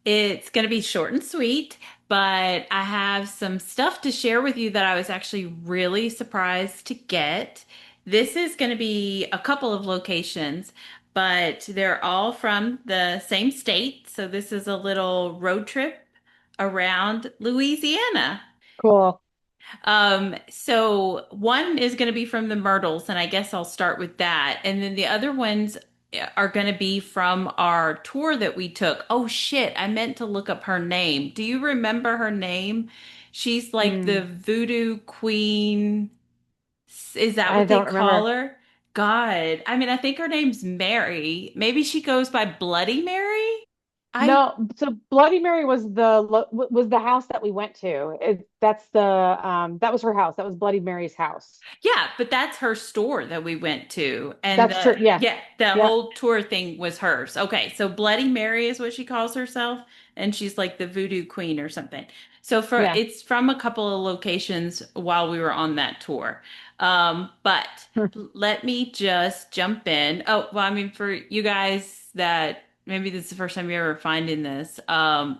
It's going to be short and sweet, but I have some stuff to share with you that I was actually really surprised to get. This is going to be a couple of locations, but they're all from the same state. So this is a little road trip around Louisiana. Cool. So one is going to be from the Myrtles, and I guess I'll start with that. And then the other ones are going to be from our tour that we took. Oh shit, I meant to look up her name. Do you remember her name? She's like the Hmm. voodoo queen. Is that I what they don't call remember. her? God, I mean, I think her name's Mary. Maybe she goes by Bloody Mary. I No, so Bloody Mary was was the house that we went to. That's the that was her house. That was Bloody Mary's house. Yeah, but that's her store that we went to. And That's true. Yeah. the Yep. whole tour thing was hers. Okay, so Bloody Mary is what she calls herself, and she's like the voodoo queen or something. So Yeah. it's from a couple of locations while we were on that tour. But let me just jump in. Oh, well, I mean, for you guys that maybe this is the first time you're ever finding this,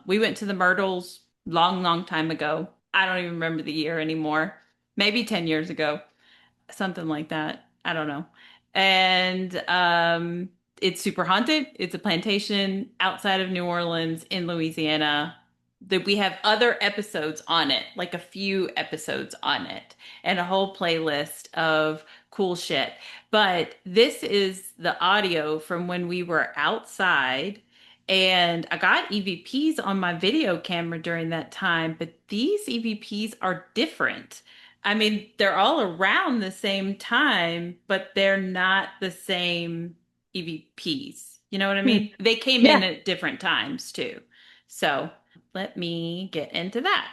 we went to the Myrtles long, long time ago. I don't even remember the year anymore. Maybe 10 years ago, something like that. I don't know. And it's super haunted. It's a plantation outside of New Orleans in Louisiana. That we have other episodes on it, like a few episodes on it, and a whole playlist of cool shit. But this is the audio from when we were outside, and I got EVPs on my video camera during that time, but these EVPs are different. I mean, they're all around the same time, but they're not the same EVPs. You know what I Hmm. mean? They came in Yeah. at different times too. So let me get into that.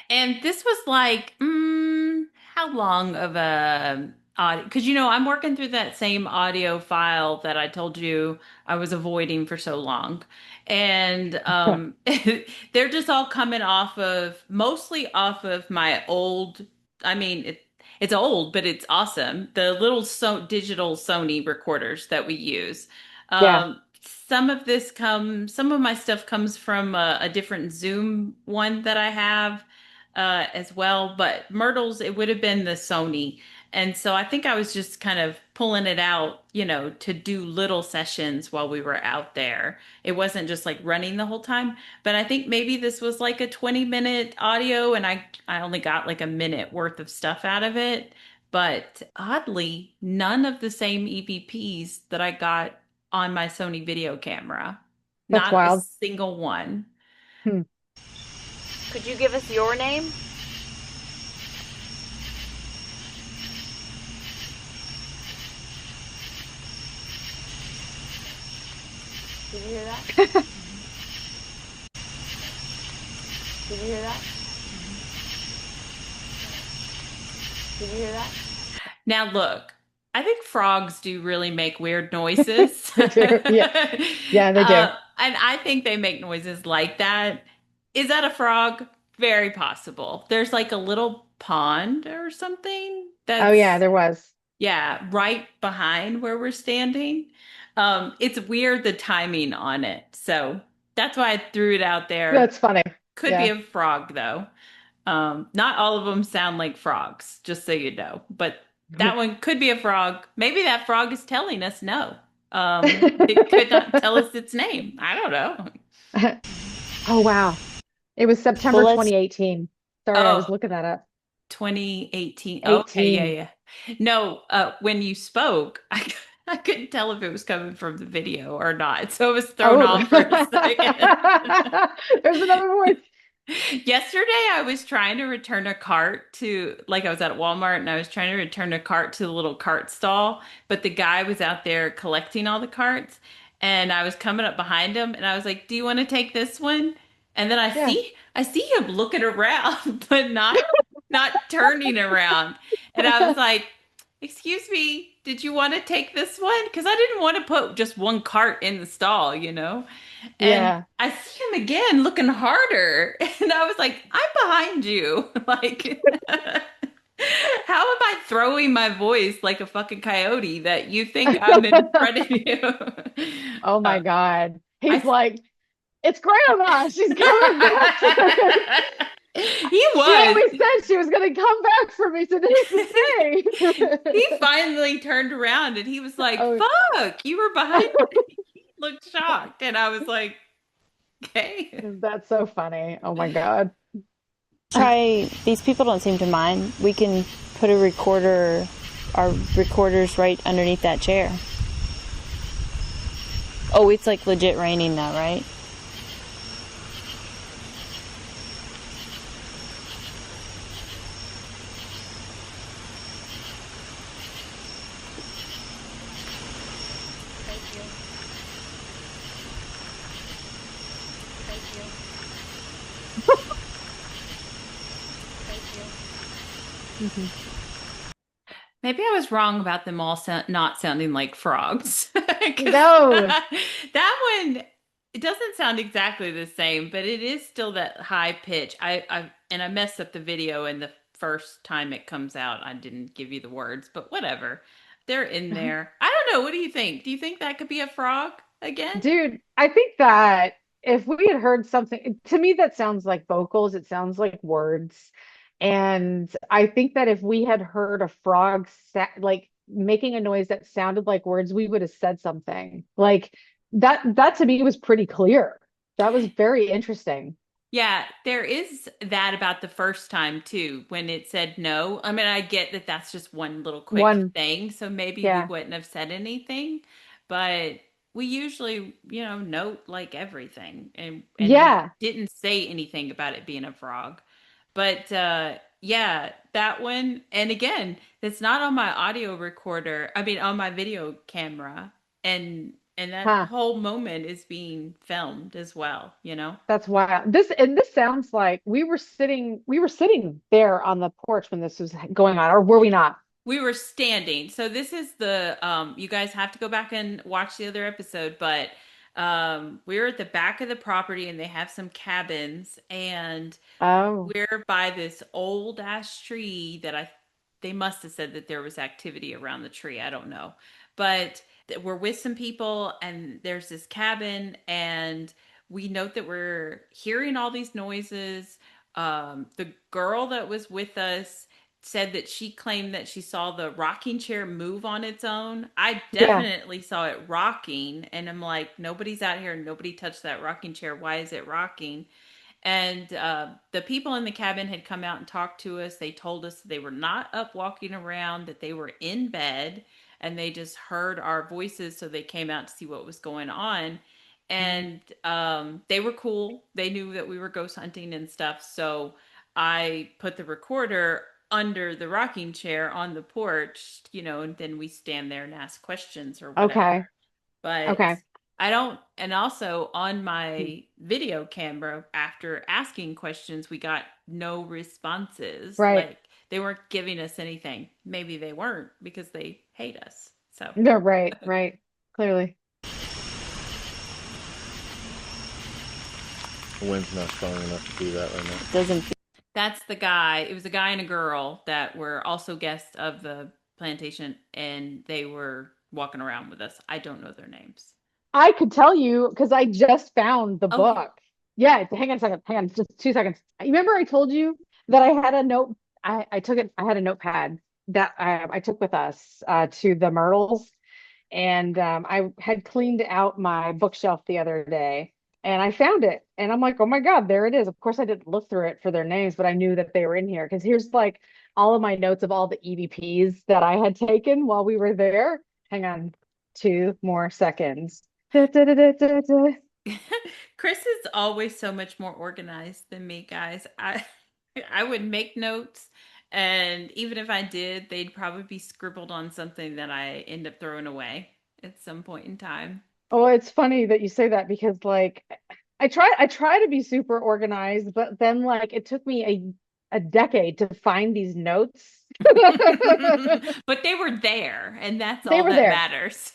And this was like, how long of a audio? Because I'm working through that same audio file that I told you I was avoiding for so long, and they're just all coming off of mostly off of my old. I mean, it's old, but it's awesome. The little digital Sony recorders that we use. Yeah. Some of my stuff comes from a different Zoom one that I have as well. But Myrtles, it would have been the Sony. And so I think I was just kind of pulling it out, to do little sessions while we were out there. It wasn't just like running the whole time. But I think maybe this was like a 20-minute audio and I only got like a minute worth of stuff out of it. But oddly, none of the same EVPs that I got on my Sony video camera. That's Not a wild. single one. Hmm. Could you give us your name? Did you hear that? Did you hear that? Did you hear that? Now look, I think frogs do really make weird noises. They do. Yeah. Yeah, they do. And I think they make noises like that. Is that a frog? Very possible. There's like a little pond or something Oh yeah, that's, there was. yeah, right behind where we're standing. It's weird the timing on it. So that's why I threw it out there. That's funny. Could be Yeah. a frog though. Not all of them sound like frogs, just so you know. But that one could be a frog. Maybe that frog is telling us no. It could not tell us its name. I don't know. Oh wow. It was Well, September let's. 2018. Sorry, I was Oh, looking that up. 2018. Okay, yeah, 18. yeah. No, when you spoke, I couldn't tell if it was coming from the video or not. So I was thrown Oh. off for a second. There's another voice. Yesterday, I was trying to return a cart like I was at Walmart and I was trying to return a cart to the little cart stall, but the guy was out there collecting all the carts and I was coming up behind him and I was like, "Do you want to take this one?" And then Yeah. I see him looking around, but not turning around. And I was like, "Excuse me, did you want to take this one?" Because I didn't want to put just one cart in the stall, you know? And Yeah. I see him again looking harder. And I was like, I'm behind you. Like, how am I throwing my voice like a fucking coyote that you think I'm in front of you? Oh Uh, my God. I He's like, it's grandma. She's coming back for me. He She was. always said she was going to come back for me today's the He day. finally turned around and he was like, Oh, "Fuck, you were behind me." He looked shocked, and I was like, "Okay." that's so funny. Oh my God. Try, these people don't seem to mind. We can put a recorder, our recorders right underneath that chair. Oh, it's like legit raining now, right? Mhm. Maybe I was wrong about them all not sounding like frogs. 'Cause No. that one, it doesn't sound exactly the same, but it is still that high pitch. I messed up the video, and the first time it comes out, I didn't give you the words, but whatever. They're in there. I don't know. What do you think? Do you think that could be a frog again? Dude, I think that if we had heard something, to me, that sounds like vocals, it sounds like words. And I think that if we had heard a frog like making a noise that sounded like words, we would have said something. Like that to me was pretty clear. That was very interesting. Yeah, there is that about the first time too, when it said no. I mean, I get that that's just one little quick One, thing, so maybe we yeah. wouldn't have said anything, but we usually, note like everything, and we Yeah. didn't say anything about it being a frog. But yeah, that one, and again, it's not on my audio recorder. I mean, on my video camera, and that Huh. whole moment is being filmed as well, you know? That's wild. This sounds like we were sitting there on the porch when this was going on, or were we not? We were standing. So this is the you guys have to go back and watch the other episode, but we were at the back of the property and they have some cabins, and Oh, we're by this old ash tree that I they must have said that there was activity around the tree. I don't know. But we're with some people and there's this cabin, and we note that we're hearing all these noises. The girl that was with us said that she claimed that she saw the rocking chair move on its own. I yeah. definitely saw it rocking, and I'm like, nobody's out here, nobody touched that rocking chair. Why is it rocking? And the people in the cabin had come out and talked to us. They told us they were not up walking around, that they were in bed, and they just heard our voices. So they came out to see what was going on. And they were cool. They knew that we were ghost hunting and stuff. So I put the recorder under the rocking chair on the porch, and then we stand there and ask questions or whatever. Okay. But Okay. I don't, and also on my video camera, after asking questions, we got no responses. Right. Like they weren't giving us anything. Maybe they weren't because they hate us. So No, right, right. Clearly. The wind's not strong enough to do that right now. Doesn't that's the guy. It was a guy and a girl that were also guests of the plantation, and they were walking around with us. I don't know their names. I could tell you because I just found the Oh, book. Yeah, hang on a second. Hang on, just 2 seconds. Remember I told you that I had a note. I took it. I had a notepad that I took with us to the Myrtles, and I had cleaned out my bookshelf the other day, and I found it, and I'm like, oh my God, there it is. Of course, I didn't look through it for their names, but I knew that they were in here because here's like all of my notes of all the EVPs that I had taken while we were there. Hang on, 2 more seconds. Da, da, da, da, da, da. Chris is always so much more organized than me, guys. I would make notes, and even if I did, they'd probably be scribbled on something that I end up throwing away at some point in time. Oh, it's funny that you say that because like I try to be super organized, but then like it took me a decade to find these notes. But they were there, and that's They all were that there. matters.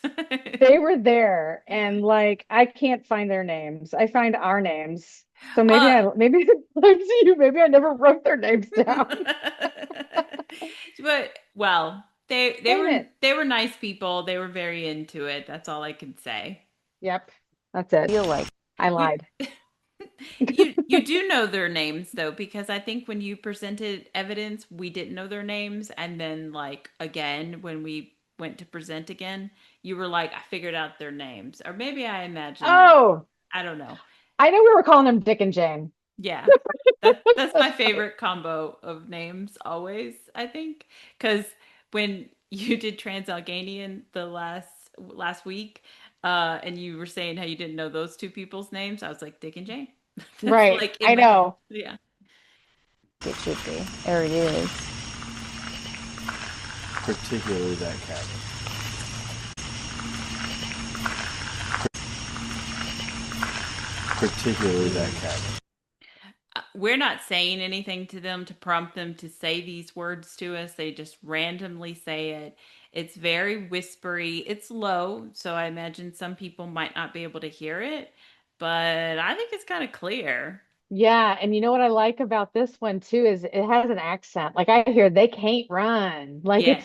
They were there, and like I can't find their names. I find our names. So maybe uh, maybe it's like you. Maybe I never wrote their names down. but well, they Damn were it. they were nice people. They were very into it. That's all I can say. Yep. That's it. feel like I We lied. You do know their names though, because I think when you presented evidence, we didn't know their names, and then like again when we went to present again, you were like, I figured out their names, or maybe I imagined that. Oh, I don't know. I know we were calling him Dick and Jane. Yeah. That's my That's funny. favorite combo of names always, I think. Because when you did Trans-Alleghenian the last week, and you were saying how you didn't know those two people's names, I was like, Dick and Jane. That's Right. like in I my head. know. Yeah. It should be, or it is. Particularly that cabin. Particularly that cabin. We're not saying anything to them to prompt them to say these words to us. They just randomly say it. It's very whispery. It's low, so I imagine some people might not be able to hear it, but I think it's kind of clear. Yeah, and you know what I like about this one too is it has an accent. Like I hear they can't run. Like Yeah.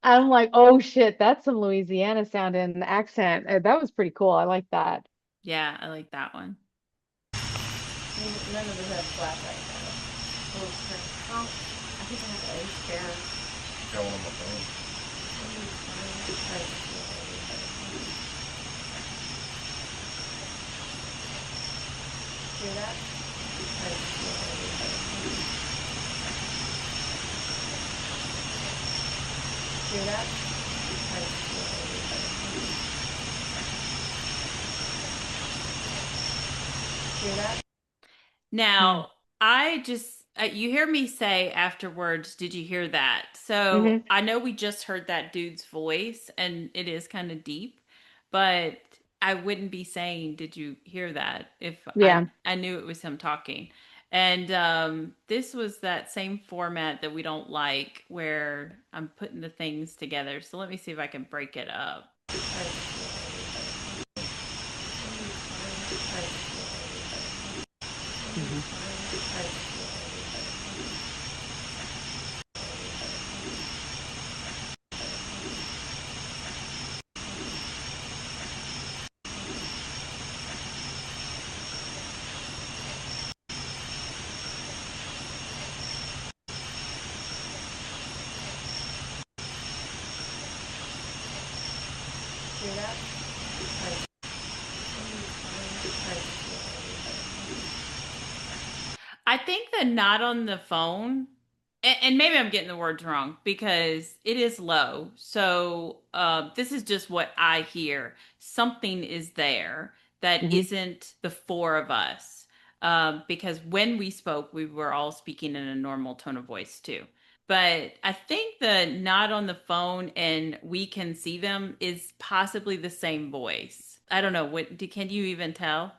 I'm like, oh shit, that's some Louisiana sounding accent. That was pretty cool. I like that. Yeah, I like that one. None of us have flashlights though. Oh, I think I have a spare. Got one on my phone. Hear that? Hear that? Hear that? Hmm. Now, I just, you hear me say afterwards, did you hear that? So Hmm. I know we just heard that dude's voice and it is kind of deep, but I wouldn't be saying, did you hear that if Yeah. I knew it was him talking. And this was that same format that we don't like where I'm putting the things together. So let me see if I can break it up. Hmm. Hear that? I think the not on the phone, and maybe I'm getting the words wrong because it is low. So this is just what I hear. Something is there that Hmm. isn't the four of us. Because when we spoke, we were all speaking in a normal tone of voice too. But I think the not on the phone and we can see them is possibly the same voice. I don't know. Can you even tell?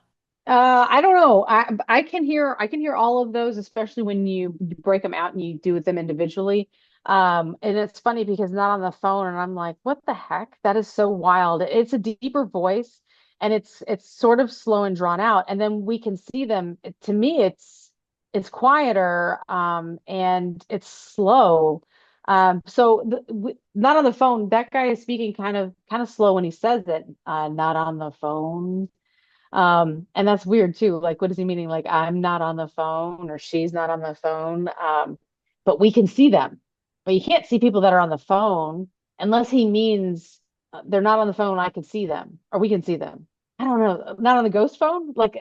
I don't know. I can hear all of those, especially when you break them out and you do them individually. And it's funny because not on the phone, and I'm like, what the heck? That is so wild. It's a deeper voice, and it's sort of slow and drawn out. And then we can see them. To me, it's quieter, and it's slow. So not on the phone. That guy is speaking kind of slow when he says it. Not on the phone. And that's weird too. Like, what is he meaning? Like, I'm not on the phone or she's not on the phone. But we can see them. But you can't see people that are on the phone unless he means they're not on the phone. I can see them or we can see them. I don't know. Not on the ghost phone. Like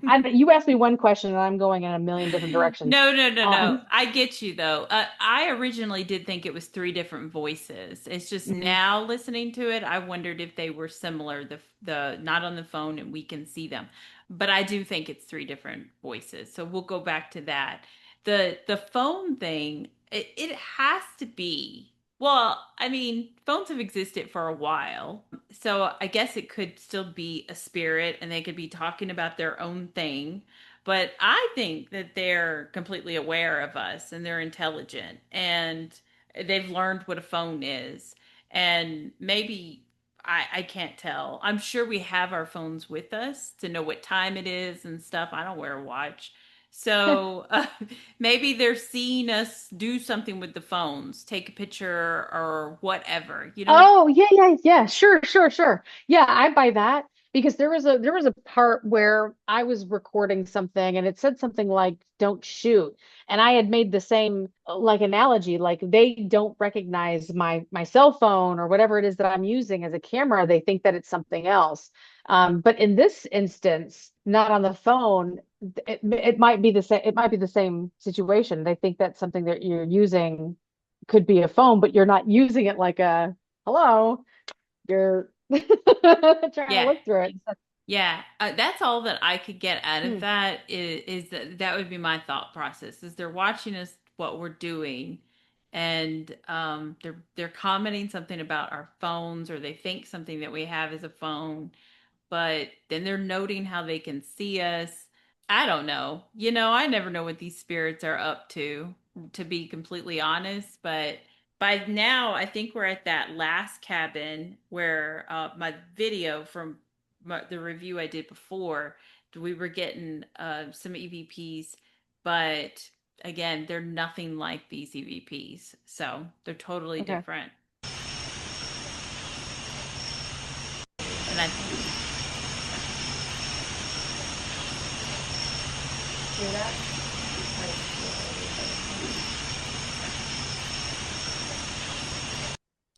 you asked me one question and I'm going in a million different directions. No, no, no, no. Um, I get you though. I originally did think it was three different voices. It's just mhm. now listening to it, I wondered if they were similar. The not on the phone and we can see them, but I do think it's three different voices. So we'll go back to that. The phone thing, it has to be. Well, I mean, phones have existed for a while. So I guess it could still be a spirit and they could be talking about their own thing, but I think that they're completely aware of us and they're intelligent and they've learned what a phone is. And maybe I can't tell. I'm sure we have our phones with us to know what time it is and stuff. I don't wear a watch. So maybe they're seeing us do something with the phones, take a picture or whatever. You know what? Oh, yeah, yeah, yeah. Sure, sure, sure. Yeah, I buy that. because there was a part where I was recording something and it said something like "don't shoot," and I had made the same like analogy, like they don't recognize my cell phone or whatever it is that I'm using as a camera. They think that it's something else. But in this instance, not on the phone, it might be the same. It might be the same situation. They think that something that you're using could be a phone, but you're not using it like a hello. You're trying to Yeah. look through it. Yeah, that's all that I could get out of Hmm. that is that that would be my thought process is they're watching us what we're doing and they're commenting something about our phones or they think something that we have is a phone but then they're noting how they can see us. I don't know. I never know what these spirits are up to be completely honest. But by now, I think we're at that last cabin where my video from the review I did before, we were getting some EVPs, but again, they're nothing like these EVPs. So they're totally Okay. different. And I Hear that?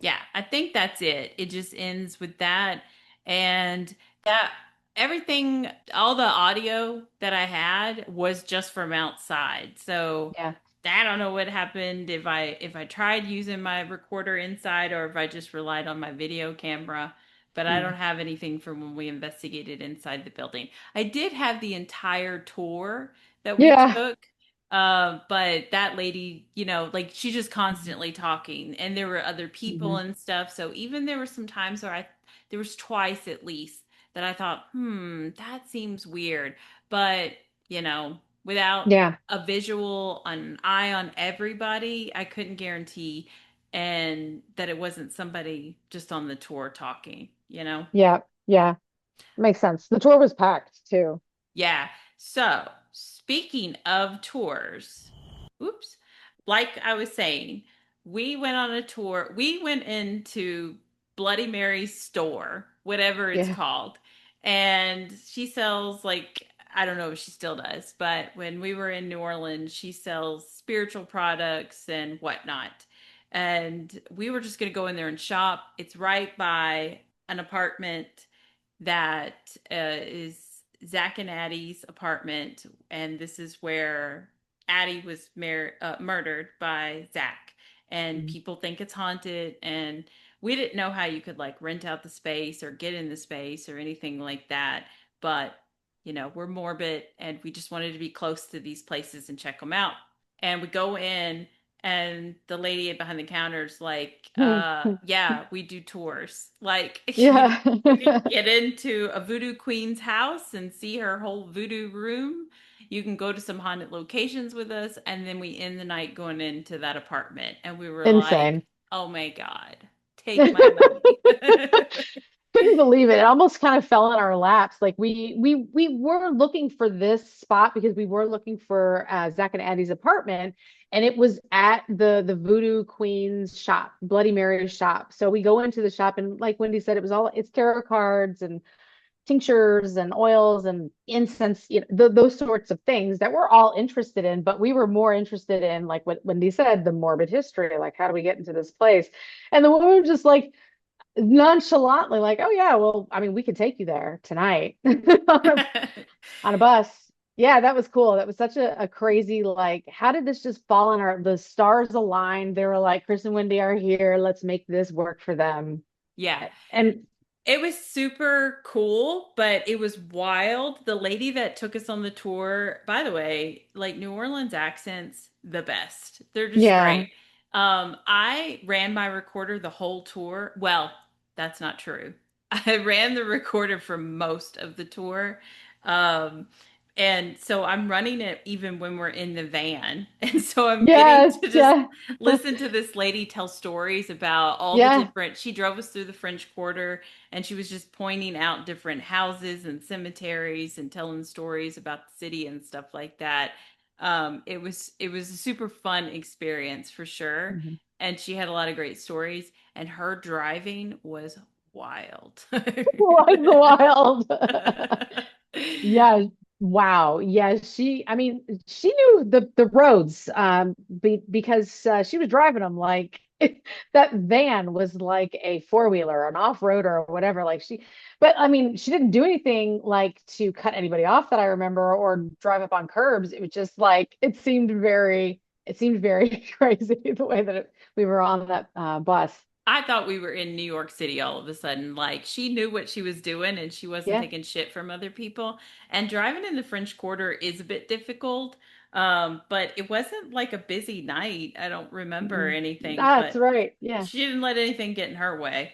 Yeah, I think that's it. It just ends with that. And that everything, all the audio that I had was just from outside. So Yeah. I don't know what happened if I tried using my recorder inside or if I just relied on my video camera. But I don't Mm. have anything from when we investigated inside the building. I did have the entire tour that we Yeah. took. But that lady, like she's just Mhm. constantly talking, and there were other people Mhm. and stuff. So even there were some times where there was twice at least that I thought, that seems weird. But, without Yeah. a visual, an eye on everybody, I couldn't guarantee and that it wasn't somebody just on the tour talking. Yeah. Yeah. Makes sense. The tour was packed too. Yeah. So, speaking of tours, oops, like I was saying, we went on a tour. We went into Bloody Mary's store, whatever it's Yeah. called. And she sells, like, I don't know if she still does, but when we were in New Orleans, she sells spiritual products and whatnot. And we were just going to go in there and shop. It's right by an apartment that is Zach and Addie's apartment, and this is where Addie was murdered by Zach. And Mhm. people think it's haunted, and we didn't know how you could like rent out the space or get in the space or anything like that. But we're morbid, and we just wanted to be close to these places and check them out. And we go in, and the lady behind the counter is like, yeah, we do tours. Like, Yeah. you can get into a voodoo queen's house and see her whole voodoo room. You can go to some haunted locations with us, and then we end the night going into that apartment. And we were like, Insane. "Oh my God, take my money." Couldn't believe it. It almost kind of fell in our laps. Like we were looking for this spot because we were looking for Zach and Addie's apartment, and it was at the Voodoo Queen's shop, Bloody Mary's shop. So we go into the shop, and like Wendy said, it's tarot cards and tinctures and oils and incense, those sorts of things that we're all interested in. But we were more interested in, like what Wendy said, the morbid history. Like, how do we get into this place? And the woman was just like nonchalantly like, oh yeah, well, I mean, we could take you there tonight on a bus. Yeah, that was cool. That was such a crazy, like, how did this just fall in the stars aligned? They were like, Chris and Wendy are here. Let's make this work for them. Yeah. And It was super cool, but it was wild. The lady that took us on the tour, by the way, like New Orleans accents, the best. They're just yeah, great. I ran my recorder the whole tour. Well, that's not true. I ran the recorder for most of the tour. Um, and so I'm running it even when we're in the van. And so I'm getting yes, to just yeah, listen to this lady tell stories about all the yeah. different, she drove us through the French Quarter and she was just pointing out different houses and cemeteries and telling stories about the city and stuff like that. It was a super fun experience for sure, Mhm. and she had a lot of great stories. And her driving was wild. Was wild. Yeah. Wow. Yeah. I mean, she knew the roads because she was driving them like that van was like a four-wheeler, an off-roader or whatever. But I mean, she didn't do anything like to cut anybody off that I remember or drive up on curbs. It was just like it seemed very crazy the way that we were on that bus. I thought we were in New York City all of a sudden. Like she knew what she was doing and she wasn't Yeah. taking shit from other people. And driving in the French Quarter is a bit difficult. But it wasn't like a busy night. I don't remember anything, That's but right. Yeah. she didn't let anything get in her way.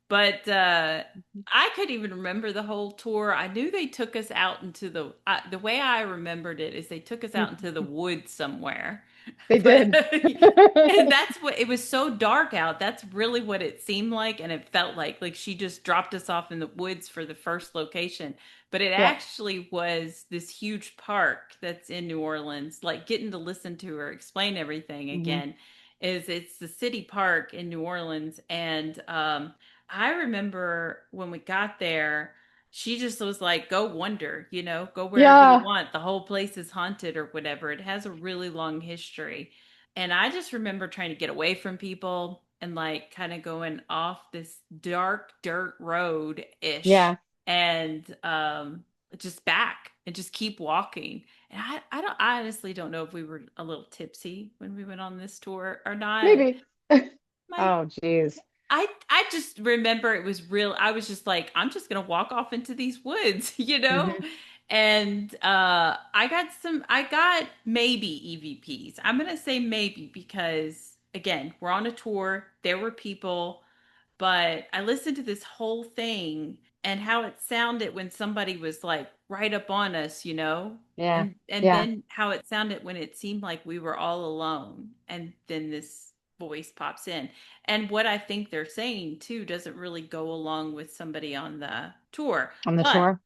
But I could even remember the whole tour. I knew they took us out into the way I remembered it is they took us out into the woods somewhere. They But did. and that's what it was so dark out. That's really what it seemed like and it felt like. Like she just dropped us off in the woods for the first location. But it Yeah. actually was this huge park that's in New Orleans. Like getting to listen to her explain everything Hmm. again is it's the city park in New Orleans. And I remember when we got there, she just was like, go wander, go wherever you Yeah. want. The whole place is haunted or whatever. It has a really long history. And I just remember trying to get away from people and like kind of going off this dark dirt road ish Yeah. and just back and just keep walking. And I honestly don't know if we were a little tipsy when we went on this tour or not. Maybe. My Oh, geez. I just remember it was real. I was just like, I'm just gonna walk off into these woods, you know? Hmm. And I got maybe EVPs. I'm gonna say maybe because again, we're on a tour, there were people, but I listened to this whole thing and how it sounded when somebody was like right up on us, Yeah. and Yeah. then how it sounded when it seemed like we were all alone, and then this voice pops in. And what I think they're saying too doesn't really go along with somebody on the tour. On the But tour.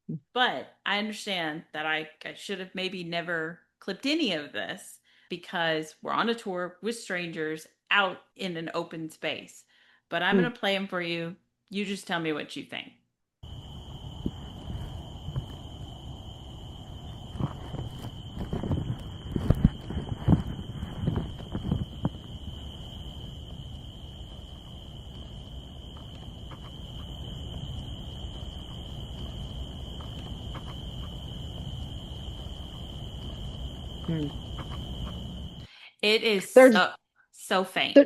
I understand that I should have maybe never clipped any of this because we're on a tour with strangers out in an open space. But I'm Hmm. going to play them for you. You just tell me what you think. Hmm. It is There's so there, faint.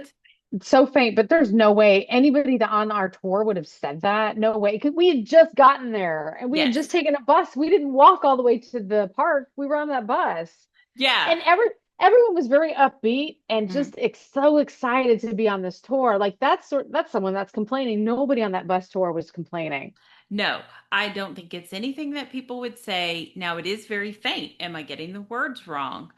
so faint, but there's no way anybody that on our tour would have said that. No way. Because we had just gotten there and we had just Yes. taken a bus. We didn't walk all the way to the park. We were on that bus. Yeah. And everyone was very upbeat and Mm. just so excited to be on this tour. Like that's someone that's complaining. Nobody on that bus tour was complaining. No, I don't think it's anything that people would say. Now, it is very faint. Am I getting the words wrong?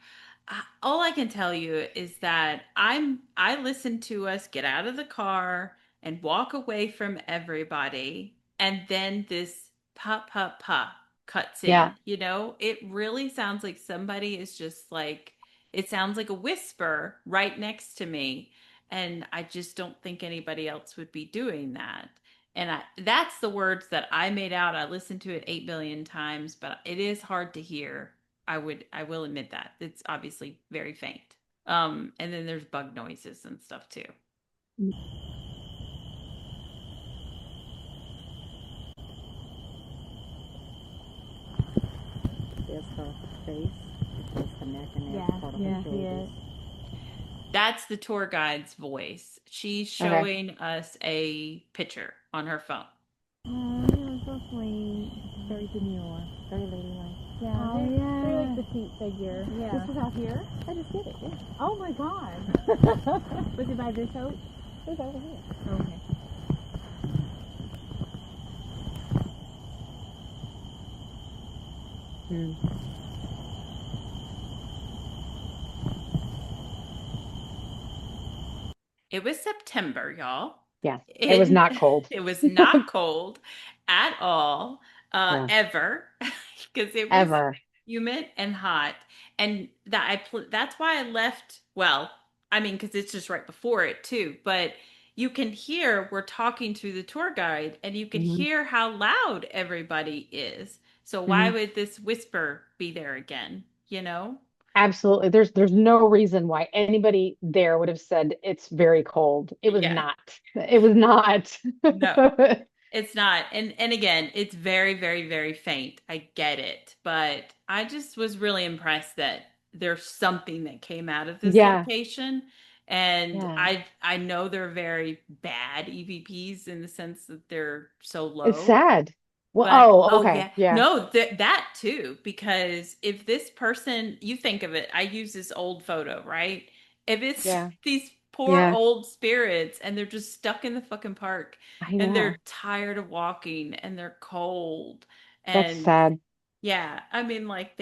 All I can tell you is that I listen to us get out of the car and walk away from everybody, and then this pa pa pa cuts Yeah. in. It really sounds like somebody is just like it sounds like a whisper right next to me, and I just don't think anybody else would be doing that. And that's the words that I made out. I listened to it 8 billion times, but it is hard to hear. I will admit that. It's obviously very faint. And then there's bug noises and stuff too. There's her face, there's the neck, and there's part of her shoulders. That's the tour guide's voice. She's Okay. showing us a picture on her phone. Oh, you were so sweet. Very demure, very ladylike. Yeah, oh, very like petite figure. Yeah. This was out here? I just did it, yeah. Oh my god. Was it by this oak? It was over here. Okay. Hmm. It was September, y'all. Yeah. It was not cold. It was not cold at all, Yeah. ever, because it was Ever. humid and hot, and that's why I left. Well, I mean, because it's just right before it too. But you can hear we're talking to the tour guide and you can Hmm. hear how loud everybody is. So why Hmm. would this whisper be there again? You know? Absolutely. There's no reason why anybody there would have said it's very cold. It was Yeah. not. It was not. No. It's not. And again, it's very, very, very faint. I get it. But I just was really impressed that there's something that came out of this Yeah. location. And Yeah. I know they're very bad EVPs in the sense that they're so It's low. sad. Well, But oh, oh okay. yeah. Yeah. No, that too, because if this person, you think of it, I use this old photo, right? If it's Yeah. these poor Yeah. old spirits and they're just stuck in the fucking park I and they're know. tired of walking and they're cold That's and sad. yeah, I mean like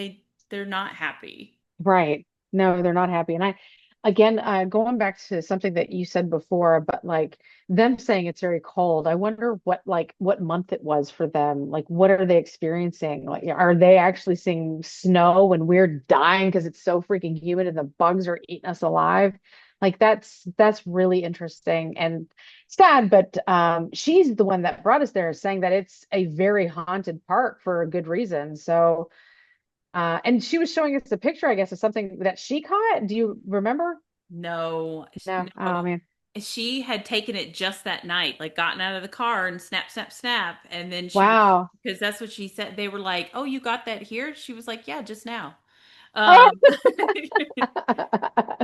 they're not happy. Right. No, they're not happy. And again, going back to something that you said before, but like them saying it's very cold, I wonder what month it was for them. Like, what are they experiencing? Like, are they actually seeing snow and we're dying because it's so freaking humid and the bugs are eating us alive? Like, that's really interesting and sad. But she's the one that brought us there, saying that it's a very haunted park for a good reason. So. And she was showing us a picture, I guess, of something that she caught. Do you remember? No, No. Oh no. man. She had taken it just that night, like gotten out of the car and snap, snap, snap. And then she was, Wow. because that's what she said. They were like, "Oh, you got that here?" She was like, "Yeah, just now." Oh! Um,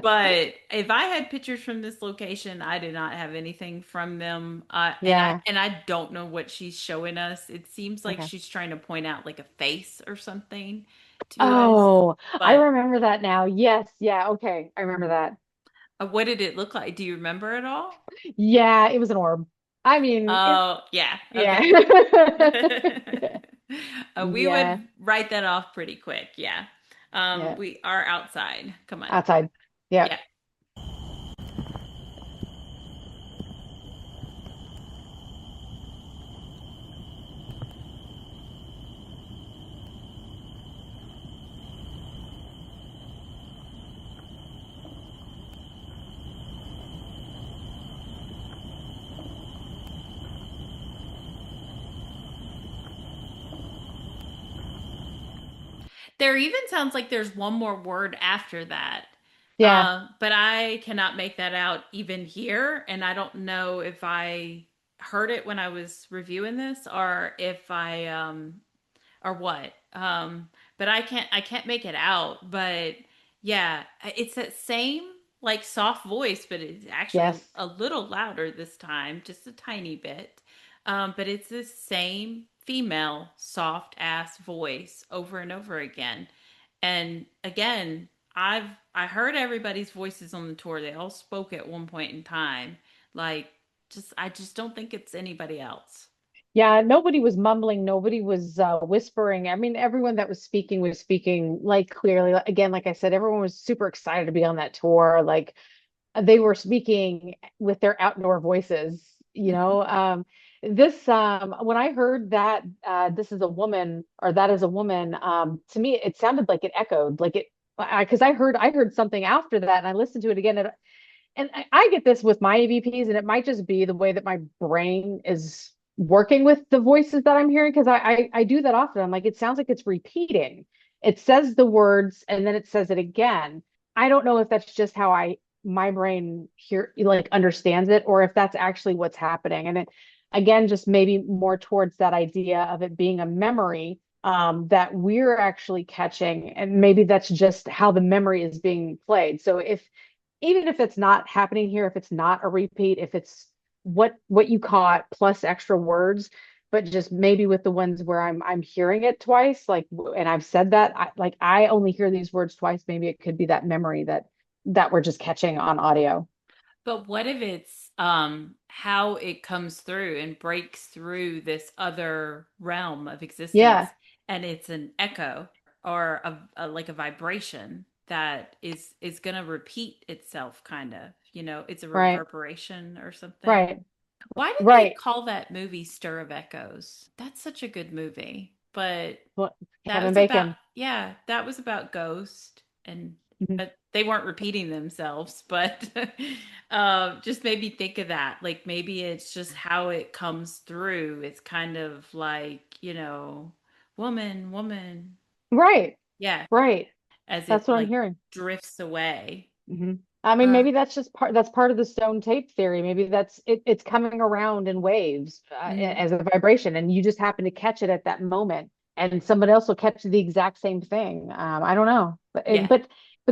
but if I had pictures from this location, I did not have anything from them. Yeah. And I don't know what she's showing us. It seems like Okay. she's trying to point out like a face or something to us. Oh, I But remember that now. Yes. Yeah. Okay. I remember that. what did it look like? Do you remember at all? Yeah, it was an orb. I mean, it, Oh, yeah. yeah. Okay. We Yeah. would write that off pretty quick. Yeah. Yeah. We are outside. Come on. Outside. Yeah. Yeah. There even sounds like there's one more word after that. Yeah. But I cannot make that out even here. And I don't know if I heard it when I was reviewing this or if or what. But I can't make it out. But yeah, it's that same like soft voice, but it's actually Yes. a little louder this time, just a tiny bit. But it's the same female soft ass voice over and over again. And again, I heard everybody's voices on the tour. They all spoke at one point in time. Like just I just don't think it's anybody else. Yeah, nobody was mumbling, nobody was whispering. I mean, everyone that was speaking like clearly. Again, like I said, everyone was super excited to be on that tour. Like they were speaking with their outdoor voices, you know. This when I heard that this is a woman or that is a woman, to me it sounded like it echoed, like it because I heard something after that and I listened to it again and I get this with my AVPs, and it might just be the way that my brain is working with the voices that I'm hearing because I do that often. I'm like, it sounds like it's repeating. It says the words and then it says it again. I don't know if that's just how I my brain here like understands it or if that's actually what's happening. And it again just maybe more towards that idea of it being a memory that we're actually catching, and maybe that's just how the memory is being played. So if even if it's not happening here, if it's not a repeat, if it's what you caught plus extra words, but just maybe with the ones where I'm hearing it twice, like and I've said that like I only hear these words twice, maybe it could be that memory that we're just catching on audio. But what if it's how it comes through and breaks through this other realm of Yeah, existence and it's an echo or like a vibration that is going to repeat itself kind of, you know, it's a right, reverberation or something. right, Why did they right. call that movie Stir of Echoes? That's such a good movie. But Well, that Kevin was about Bacon. yeah, that was about ghost and Mhm. but they weren't repeating themselves, but just made me think of that. Like maybe it's just how it comes through. It's kind of like, woman, woman. Right, Yeah, right. as That's it what I'm like hearing. drifts away. I mean, Uh, maybe that's part of the stone tape theory. Maybe it's coming around in waves mhm. as a vibration, and you just happen to catch it at that moment, and someone else will catch the exact same thing. I don't know, Yeah. but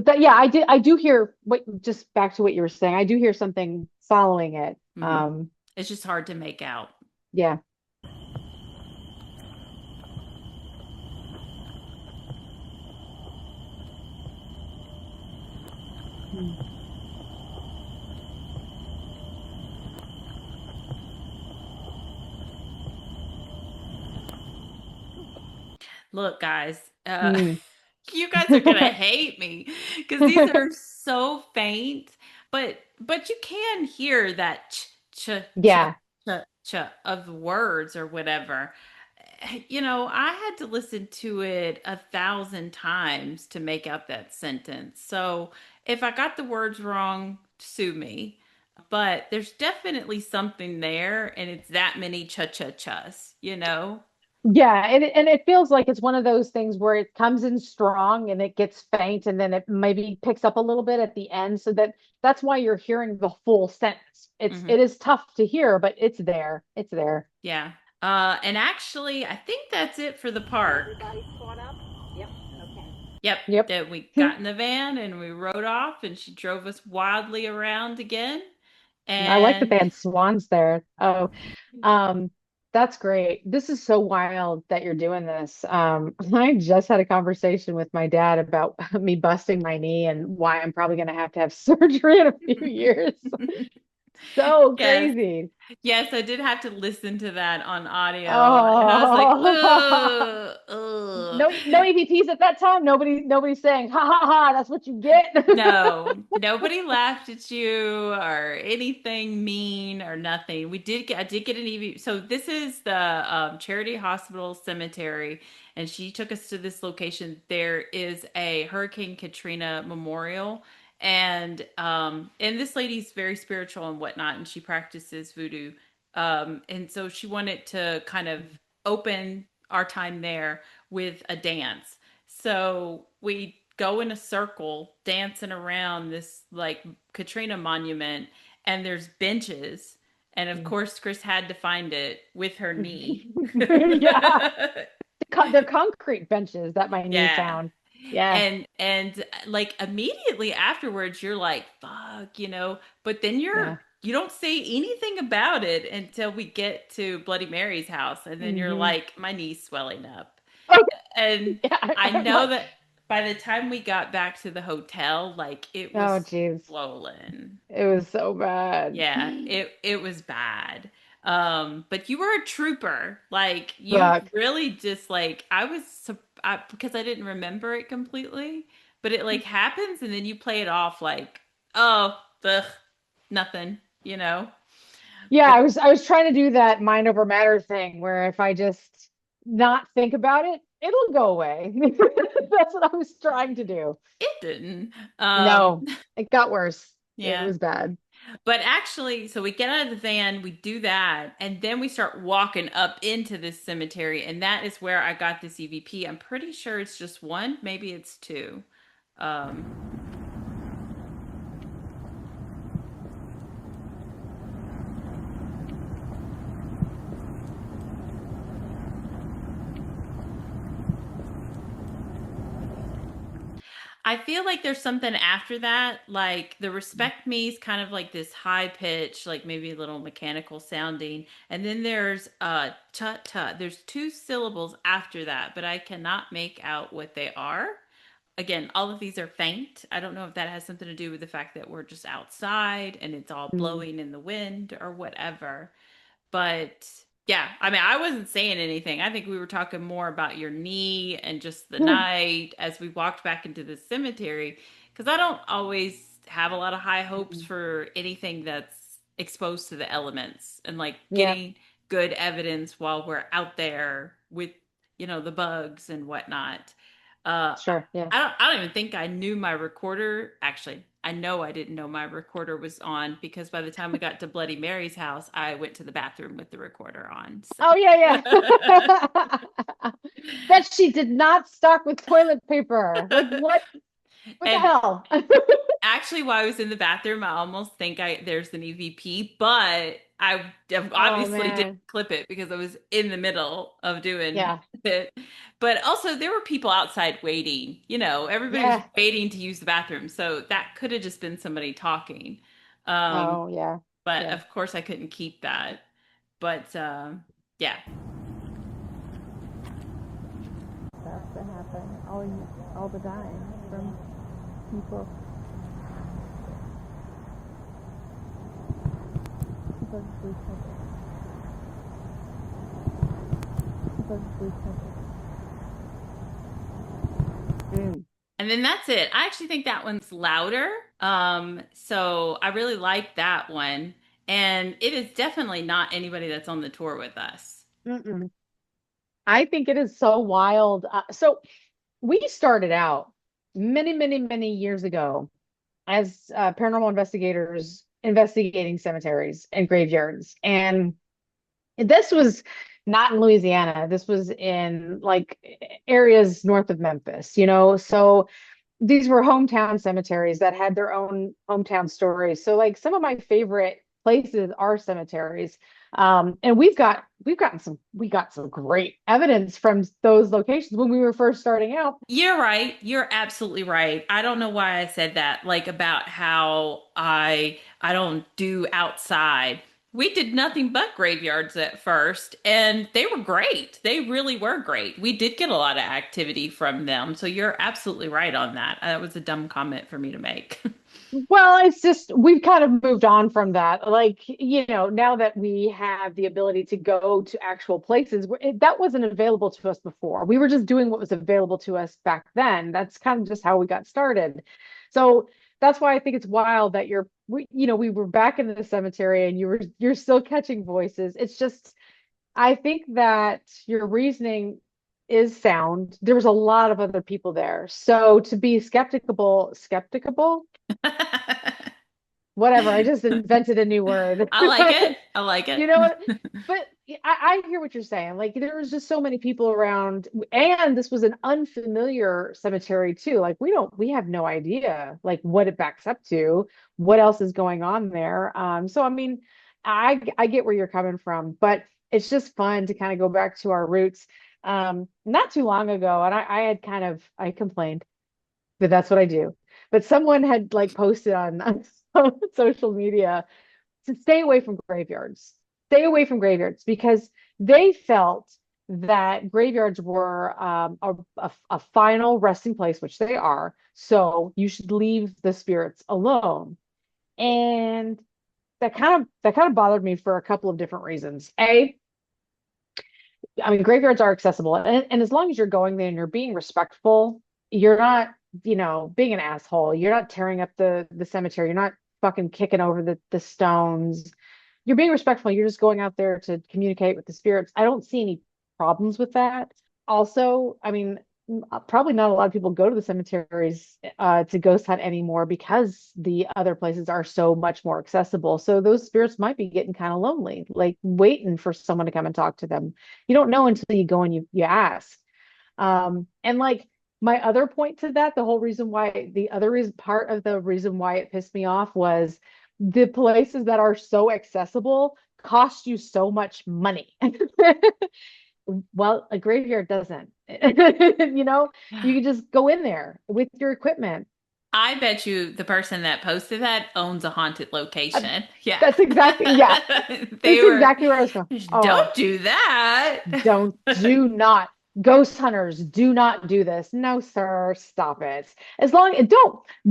that yeah, I do hear what just back to what you were saying. I do hear something following it. Hmm. It's just hard to make out. Yeah. Mm. Look, guys, Mm. you guys are gonna hate me because these are so faint, but you can hear that ch Yeah. ch of words or whatever. I had to listen to it 1,000 times to make out that sentence. So if I got the words wrong, sue me. But there's definitely something there, and it's that many cha-cha-chas. Yeah, and it feels like it's one of those things where it comes in strong and it gets faint and then it maybe picks up a little bit at the end so that's why you're hearing the full sentence. Hmm. It is tough to hear, but it's there. It's there. Yeah. And actually, I think that's it for the park. Everybody squat up? Yep. Okay. Yep. Yep. That we got in the van and we rode off, and she drove us wildly around again. I like that And they had swans there. Oh, um, that's great. This is so wild that you're doing this. I just had a conversation with my dad about me busting my knee and why I'm probably going to have surgery in a few years. So yes, crazy. yes, I did have to listen to that on audio, and I was like, Oh, ugh, ugh. no EVPs at that time. Nobody's saying, ha ha ha, that's what you get. No, nobody laughed at you or anything mean or nothing. I did get an EV. So this is the Charity Hospital Cemetery, and she took us to this location. There is a Hurricane Katrina memorial, and this lady's very spiritual and whatnot, and she practices voodoo. And so she wanted to kind of open our time there with a dance. So we go in a circle dancing around this like Katrina monument, and there's benches. And of course, Chris had to find it with her knee. Yeah, they're concrete benches that my knee Yeah. found. Yeah, And like immediately afterwards you're like, fuck. But then yeah. you don't say anything about it until we get to Bloody Mary's house, and then you're Hmm. like, my knee's swelling up. And Yeah, I I'm know like, that by the time we got back to the hotel, like it oh, was geez. swollen. It was so bad. Yeah, it was bad. But you were a trooper. Like you Fuck. really just like because I didn't remember it completely, but it like happens and then you play it off like, oh, ugh, nothing. Yeah, But I was trying to do that mind over matter thing where if I just not think about it, it'll go away. That's what I was trying to do. it didn't. Um, No, it got worse. It yeah. was bad. But actually, so we get out of the van, we do that, and then we start walking up into this cemetery, and that is where I got this EVP. I'm pretty sure it's just one, maybe it's two. Um, I feel like there's something after that, like the respect me is kind of like this high pitch, like maybe a little mechanical sounding, and then there's tut tut. There's two syllables after that, but I cannot make out what they are. Again, all of these are faint. I don't know if that has something to do with the fact that we're just outside and it's all Mm. blowing in the wind or whatever. But yeah, I mean, I wasn't saying anything. I think we were talking more about your knee and just the night as we walked back into the cemetery. Because I don't always have a lot of high hopes for anything that's exposed to the elements and like Yeah. getting good evidence while we're out there with, the bugs and whatnot. Uh, Sure. Yeah. I don't even think I knew my recorder. Actually, I know I didn't know my recorder was on because by the time we got to Bloody Mary's house, I went to the bathroom with the recorder on. So. Oh yeah, yeah. That she did not stock with toilet paper. Like what? What the And hell? actually, while I was in the bathroom, I almost think I there's an EVP, but I Oh obviously didn't man. clip it because I was in the middle of doing Yeah. it. But also, there were people outside waiting. Everybody was Yeah. waiting to use the bathroom, so that could have just been somebody talking. Um, Oh yeah. but Yeah. of course, I couldn't keep that. But yeah. Stuff that happen all the time from people. Supposedly psychic. Supposedly psychic. Mm. And then that's it. I actually think that one's louder. So I really like that one. And it is definitely not anybody that's on the tour with us. Mm-mm. I think it is so wild. So we started out many, many, many years ago as paranormal investigators investigating cemeteries and graveyards. And this was not in Louisiana. This was in like areas north of Memphis, So these were hometown cemeteries that had their own hometown stories. So like some of my favorite places are cemeteries. And we got some great evidence from those locations when we were first starting out. You're right. You're absolutely right. I don't know why I said that, like about how I don't do outside. We did nothing but graveyards at first, and they were great. They really were great. We did get a lot of activity from them. So you're absolutely right on that. That was a dumb comment for me to make. Well, it's just we've kind of moved on from that. Like, now that we have the ability to go to actual places, that wasn't available to us before. We were just doing what was available to us back then. That's kind of just how we got started. So that's why I think it's wild that we were back in the cemetery and you're still catching voices. It's just, I think that your reasoning is sound. There was a lot of other people there. So to be skeptical, whatever. I just invented a new word. I like it. I like it. You know what? But I hear what you're saying. Like there was just so many people around, and this was an unfamiliar cemetery too. Like we have no idea like what it backs up to, what else is going on there. So I mean, I get where you're coming from, but it's just fun to kind of go back to our roots. Not too long ago, and I had I complained that that's what I do. But someone had like posted on social media to stay away from graveyards. Stay away from graveyards because they felt that graveyards were a final resting place, which they are. So you should leave the spirits alone. And that kind of bothered me for a couple of different reasons. I mean, graveyards are accessible, and as long as you're going there and you're being respectful, you're not, being an asshole. You're not tearing up the cemetery. You're not fucking kicking over the stones. You're being respectful. You're just going out there to communicate with the spirits. I don't see any problems with that. Also, I mean, probably not a lot of people go to the cemeteries to ghost hunt anymore because the other places are so much more accessible. So those spirits might be getting kind of lonely, like waiting for someone to come and talk to them. You don't know until you go and you ask. And like my other point to that, the other reason part of the reason why it pissed me off was the places that are so accessible cost you so much money. Well, a graveyard doesn't. You can just go in there with your equipment. I bet you the person that posted that owns a haunted Uh, location. Yeah. That's exactly, yeah. They That's were, exactly where I was going. Oh, don't do that. do not. Ghost hunters, do not do this. No, sir, stop it. As long as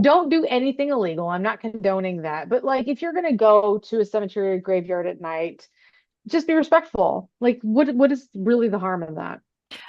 don't do anything illegal. I'm not condoning that. But like if you're gonna go to a cemetery or graveyard at night, just be respectful. Like what is really the harm in that?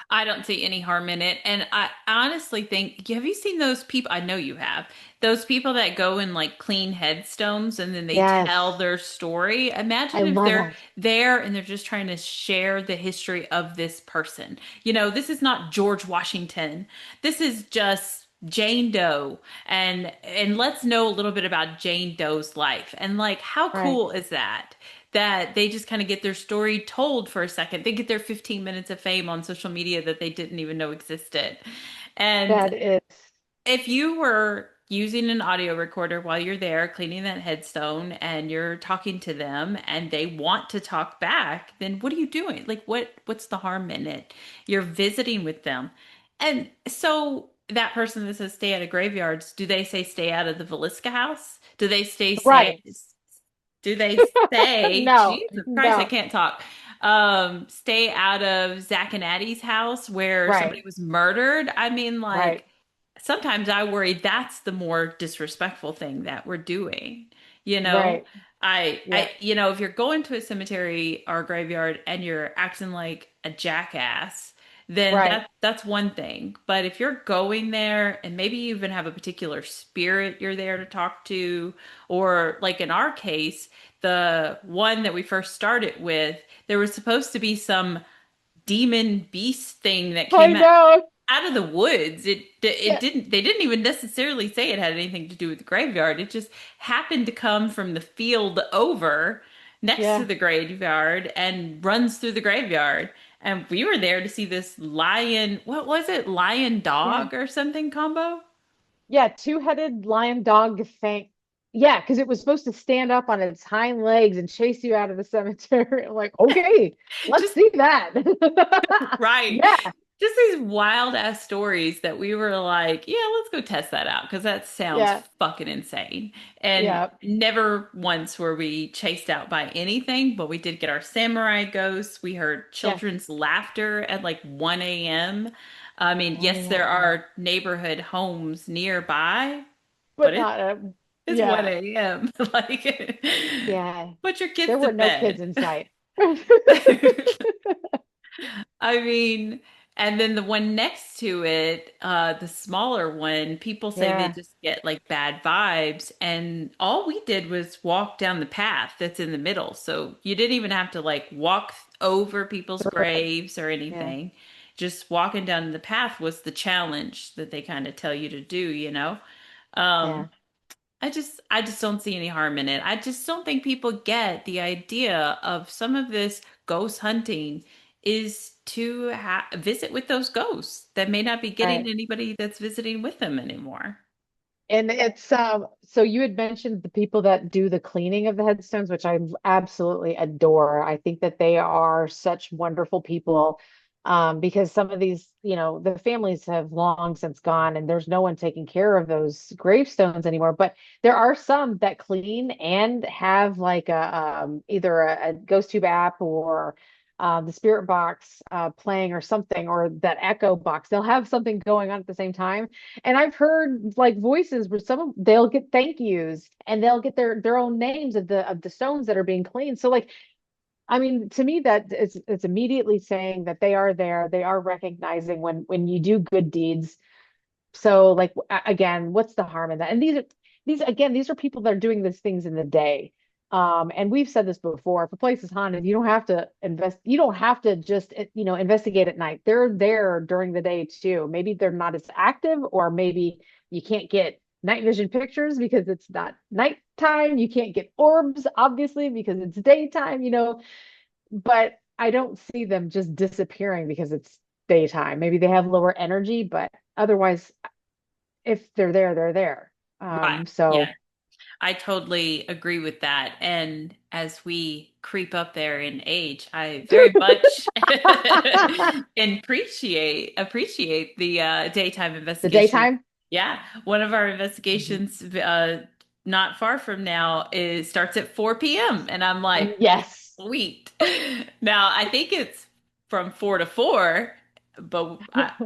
I don't see any harm in it. And I honestly think, have you seen those people? I know you have. Those people that go and like clean headstones and then they tell Yes, their story. I Imagine if love they're it. there and they're just trying to share the history of this person. You know, this is not George Washington. This is just Jane Doe. And let's know a little bit about Jane Doe's life. And like, how Right. cool is that? That they just kind of get their story told for a second. They get their 15 minutes of fame on social media that they didn't even know existed. And That is, if you were using an audio recorder while you're there cleaning that headstone and you're talking to them and they want to talk back, then what are you doing? Like what's the harm in it? You're visiting with them. And so that person that says stay out of graveyards, do they say stay out of the Velisca house? Do they right. do they say, No, Jesus Christ, I no, can't talk. Stay out of Zach and Addie's house where right, somebody was murdered. I mean, right, like, sometimes I worry that's the more disrespectful thing that we're doing. You know, right. Yeah, if you're going to a cemetery or a graveyard and you're acting like a jackass, then right. that's one thing. But if you're going there and maybe you even have a particular spirit you're there to talk to, or like in our case, the one that we first started with, there was supposed to be some demon beast thing that I came know. out of the woods. It Yeah, didn't they didn't even necessarily say it had anything to do with the graveyard. It just happened to come from the field over next to yeah, the graveyard and runs through the graveyard. And we were there to see this lion, what was it? Lion yeah. dog or something combo? Yeah, two-headed lion dog thing. Yeah, because it was supposed to stand up on its hind legs and chase you out of the cemetery. I'm like, okay, let's Just see that. right. Yeah, Just these wild ass stories that we were like, yeah, let's go test that out because that sounds yeah, fucking insane. And yeah, never once were we chased out by anything, but we did get our samurai ghosts. We heard yeah. children's laughter at like 1 a.m. I mean, Oh yes, there yeah, are neighborhood homes nearby, but but not it's yeah, 1 a.m. Like, yeah. put your kids There to were no kids bed. in sight. I mean, and then the one next to it, the smaller one, people say they Yeah, just get like bad vibes. And all we did was walk down the path that's in the middle. So you didn't even have to like walk over people's right. graves or Yeah, anything. Just walking down the path was the challenge that they kind of tell you to do, you know? yeah. Um, I just don't see any harm in it. I just don't think people get the idea of some of this ghost hunting is to visit with those ghosts that may not be getting Right. anybody that's visiting with them anymore. And it's so you had mentioned the people that do the cleaning of the headstones, which I absolutely adore. I think that they are such wonderful people because some of these, the families have long since gone and there's no one taking care of those gravestones anymore. But there are some that clean and have like a either a ghost tube app or the spirit box playing or something, or that echo box. They'll have something going on at the same time, and I've heard like voices where they'll get thank yous and they'll get their own names of the stones that are being cleaned. So like, I mean, to me that it's immediately saying that they are there, they are recognizing when you do good deeds. So like again, what's the harm in that? And these are people that are doing these things in the day. And we've said this before, if a place is haunted, you don't have to just investigate at night. They're there during the day too. Maybe they're not as active, or maybe you can't get night vision pictures because it's not nighttime. You can't get orbs, obviously, because it's daytime. But I don't see them just disappearing because it's daytime. Maybe they have lower energy, but otherwise, if they're there, they're there. Right. Yeah. So I totally agree with that. And as we creep up there in age, I very much and appreciate the daytime the investigation. daytime, Yeah, one of our mhm. investigations not far from now is starts at 4 p.m. and I'm like, Yes. sweet. Now I think it's from 4 to 4, but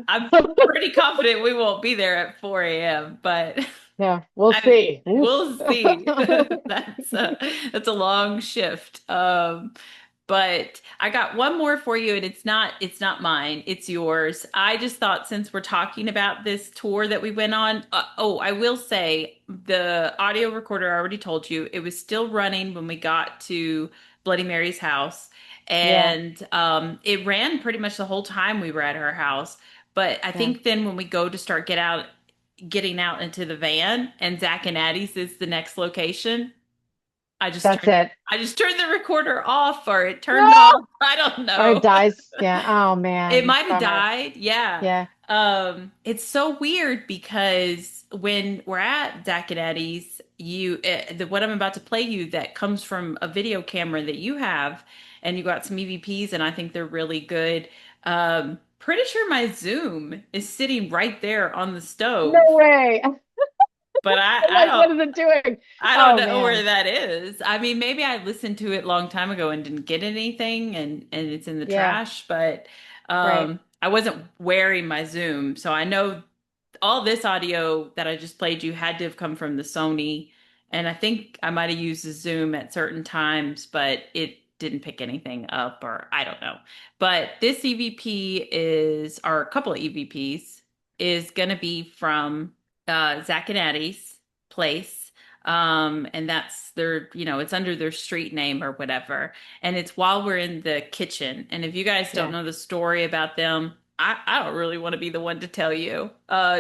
I'm pretty confident we won't be there at 4 a.m. But Yeah, we'll I see. Oof. we'll see. That's a long shift. But I got one more for you, and it's not mine, it's yours. I just thought since we're talking about this tour that we went on, oh, I will say the audio recorder I already told you, it was still running when we got to Bloody Mary's house. Yeah. And it ran pretty much the whole time we were at her house. But I Yeah. think then when we go to start getting out into the van and Zach and Addie's is the next location, I just That's turned it. I just turned the recorder off or it turned No. off. I don't Or it know. dies. Yeah. Oh It man. might have Bummer. died. Yeah. Yeah. It's so weird because when we're at Zach and Eddie's, what I'm about to play you that comes from a video camera that you have, and you got some EVPs, and I think they're really good. Pretty sure my Zoom is sitting right there on the No stove, way. but I I'm I like, don't what is it doing? I don't Oh know where man. that is. I mean, maybe I listened to it a long time ago and didn't get anything and it's in the Yeah. trash, but Right. I wasn't wearing my Zoom. So I know all this audio that I just played you had to have come from the Sony. And I think I might have used the Zoom at certain times, but it didn't pick anything up or I don't know. But this EVP or a couple of EVPs, is going to be from Zach and Addie's place. And that's it's under their street name or whatever. And it's while we're in the kitchen. And if you guys don't Yeah. know the story about them, I don't really want to be the one to tell you.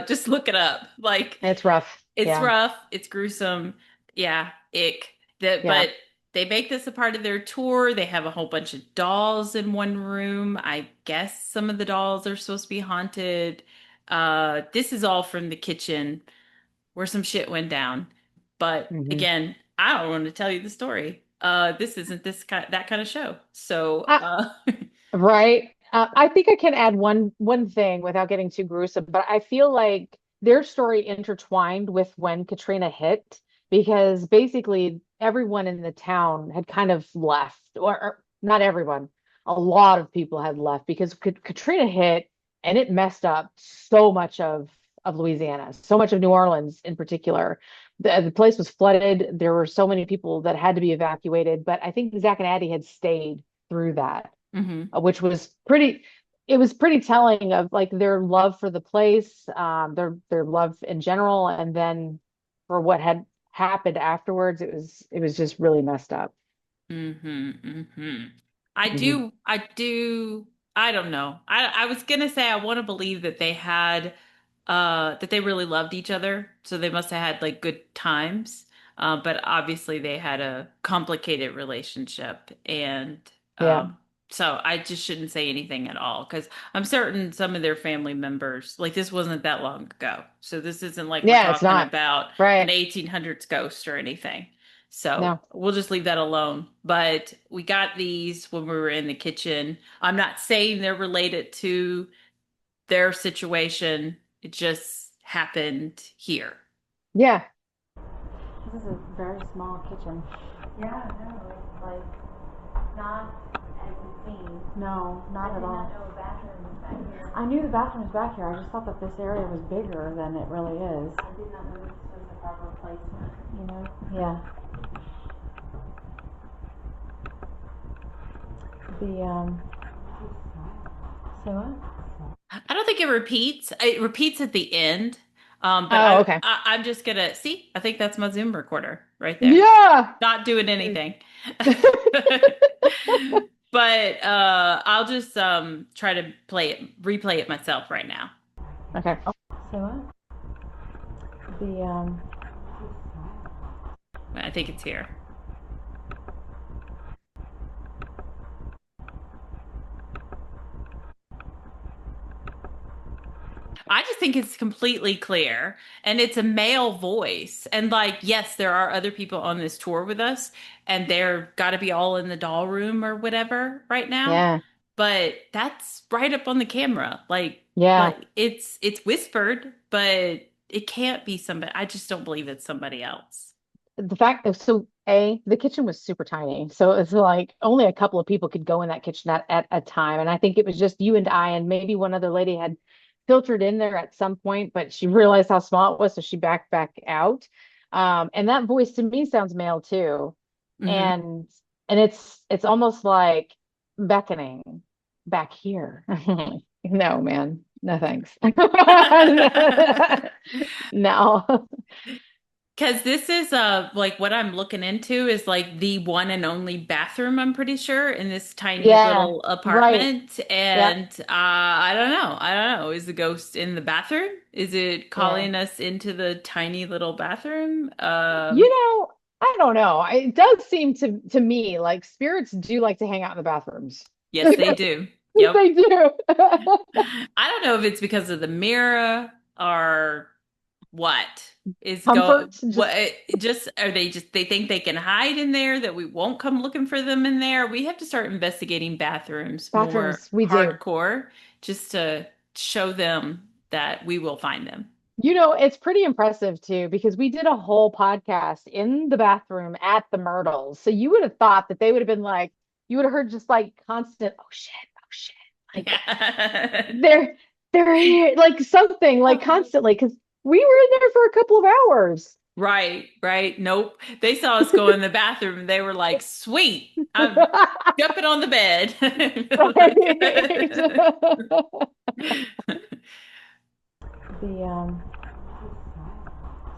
Just look it up. Like It's rough. it's Yeah. rough, it's gruesome. Yeah, ick. Yeah. But they make this a part of their tour. They have a whole bunch of dolls in one room. I guess some of the dolls are supposed to be haunted. This is all from the kitchen where some shit went down. But Hmm. again, I don't want to tell you the story. This isn't that kind of show. So, Right. I think I can add one thing without getting too gruesome, but I feel like their story intertwined with when Katrina hit because basically everyone in the town had kind of left, or not everyone, a lot of people had left because Katrina hit and it messed up so much of Louisiana, so much of New Orleans in particular. The place was flooded. There were so many people that had to be evacuated, but I think Zach and Addie had stayed through that, mhm. which was pretty, it was pretty telling of like their love for the place, their love in general, and then for what had happened afterwards, it was just really messed up. Mm-hmm. Hmm. I don't know. I was gonna say I want to believe that that they really loved each other, so they must have had like good times. But obviously they had a complicated relationship, and Yeah. so I just shouldn't say anything at all because I'm certain some of their family members, like this wasn't that long ago, so this isn't like we're Yeah, it's talking not. about an Right. 1800s ghost or anything. So No. we'll just leave that alone. But we got these when we were in the kitchen. I'm not saying they're related to their situation. It just happened here. Yeah. This is a very small kitchen. Yeah, no, it's like not as it seems. No, not at all. I did not know a bathroom was back here. I knew the bathroom was back here. I just thought that this area was bigger than it really is. I did not know this was a proper placement. You know? Yeah. The so what? I don't think it repeats. It repeats at the end. But Oh, okay. I'm just gonna see. I think that's my Zoom recorder right there. Yeah. Not doing anything. But I'll just try to replay it myself right now. Okay. So what? The I think it's here. I just think it's completely clear and it's a male voice. And like, yes, there are other people on this tour with us and they're got to be all in the doll room or whatever right now. Yeah. But that's right up on the camera. Yeah. Like it's whispered, but it can't be somebody. I just don't believe it's somebody else. The fact that so the kitchen was super tiny, so it's like only a couple of people could go in that kitchen at a time, and I think it was just you and I and maybe one other lady had filtered in there at some point, but she realized how small it was, so she backed back out. And that voice to me sounds male too, Hmm. and it's almost like beckoning back here. No, man. No, thanks. No. Because this is like what I'm looking into is like the one and only bathroom, I'm pretty sure, in this tiny Yeah, little right. apartment. Yep. And I don't know. I don't know. Is the ghost in the bathroom? Is it Yeah. calling us into the tiny little bathroom? You know, I don't know. It does seem to me like spirits do like to hang out in the bathrooms. Yes, they do. Yep. They do. I don't know if it's because of the mirror or what is go Comfort, what just just are they just they think they can hide in there that we won't come looking for them in there. We have to start investigating bathrooms more bathrooms. We do. hardcore just to show them that we will find them. It's pretty impressive too, because we did a whole podcast in the bathroom at the Myrtles. So you would have thought that they would have been like, you would have heard just like constant, oh shit, like Yeah. they're they're here, like something like constantly, because we were in there for a couple of hours. Right, right. Nope. They saw us go in the bathroom and they were like, "Sweet, I'm jumping on the bed." Right. The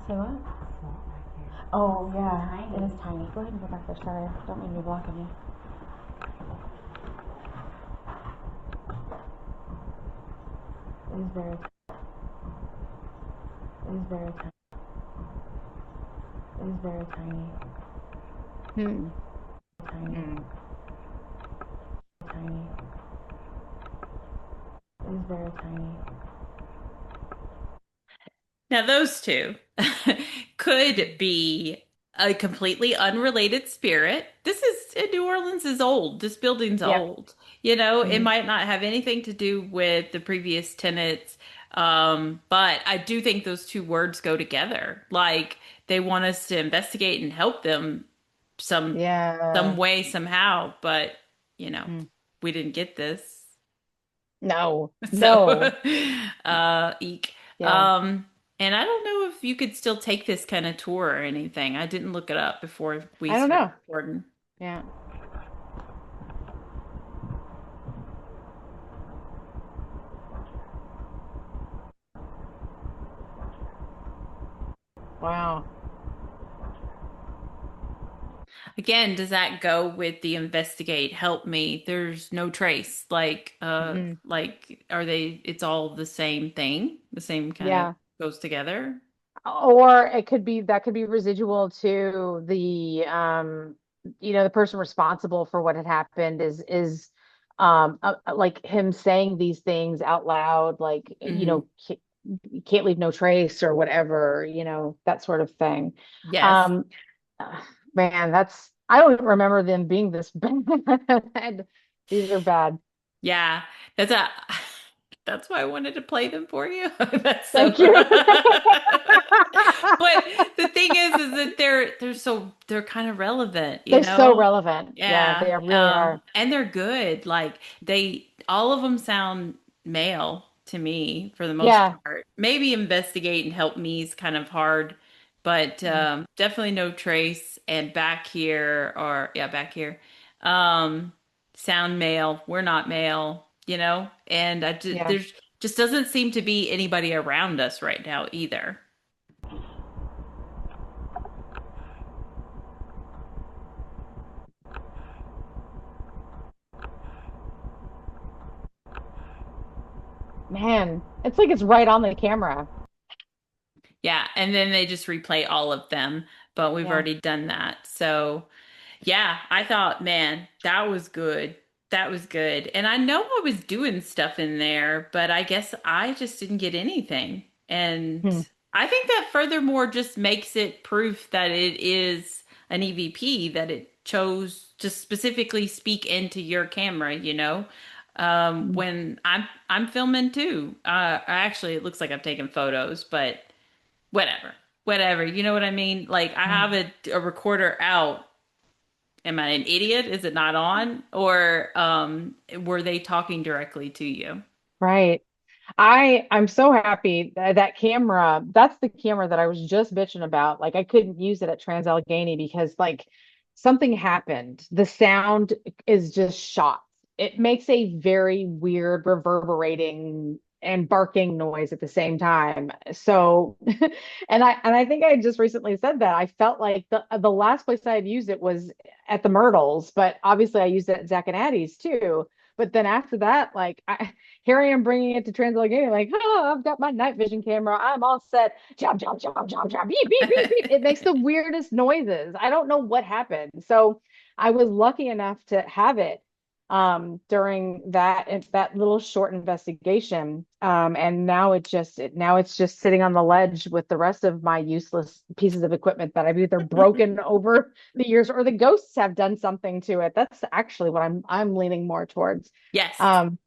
say what? Oh yeah, it is tiny. Go ahead and go back there. Sorry, don't mean to be blocking you. It is very. It is very tiny. It is very tiny. Hmm. Tiny. Hmm. Tiny. It is very tiny. Now, those two could be a completely unrelated spirit. This is New Orleans is old. This building's Yep. old. You know, it Mhm. might not have anything to do with the previous tenants. But I do think those two words go together. Like they want us to investigate and help them some Yeah. some way, somehow, but Hmm. we didn't get this. No. So, No. eek. Yeah. Um, and I don't know if you could still take this kind of tour or anything. I didn't look it up before we I don't started know. recording. Yeah. Wow. Again, does that go with the investigate, help me? There's no trace. Mhm. Like are they, it's all the same thing, the same kind of Yeah. goes together? Or it could be that could be residual to the person responsible for what had happened is like him saying these things out loud, like, Hmm. can't leave no trace or whatever, that sort of thing. Yes. Um, Man, I don't remember them being this bad. These are bad. Yeah. That's a that's why I wanted to play them for you. That's so Thank you. But the thing is that they're kind of relevant, you They're so know? relevant. Yeah, Yeah. they really are. And they're good. Like they all of them sound male to me for the most Yeah. part. Maybe investigate and help me is kind of hard, but Mm. definitely no trace and back here. Um sound male. We're not male, you know? And Yeah. there's just doesn't seem to be anybody around us right now either. Man, it's like it's right on the camera. Yeah, and then they just replay all of them, but we've Yeah. already done that. So, yeah, I thought, man, that was good. That was good. And I know I was doing stuff in there, but I guess I just didn't get anything. And Hmm. I think that furthermore just makes it proof that it is an EVP, that it chose to specifically speak into your camera, you know? Hmm. When I'm filming too. Actually, it looks like I'm taking photos, but whatever, whatever. You know what I mean? Like I Hmm. have a recorder out. Am I an idiot? Is it not on? Or were they talking directly to you? Right. I'm so happy that camera, that's the camera that I was just bitching about. Like I couldn't use it at Trans Allegheny because like something happened. The sound is just shot. it makes a very weird reverberating and barking noise at the same time. So, and I think I just recently said that I felt like the last place I had used it was at the Myrtles, but obviously I used it at Zach and Addie's too. But then after that, like here I am bringing it to Translegating, like, oh, I've got my night vision camera. I'm all set. Jump, jump, jump, jump, jump, beep, beep, beep, beep. It makes the weirdest noises. I don't know what happened. So I was lucky enough to have it during that little short investigation. And now it's just sitting on the ledge with the rest of my useless pieces of equipment that I've either broken over the years or the ghosts have done something to it. That's actually what I'm leaning more towards. Yes, Um,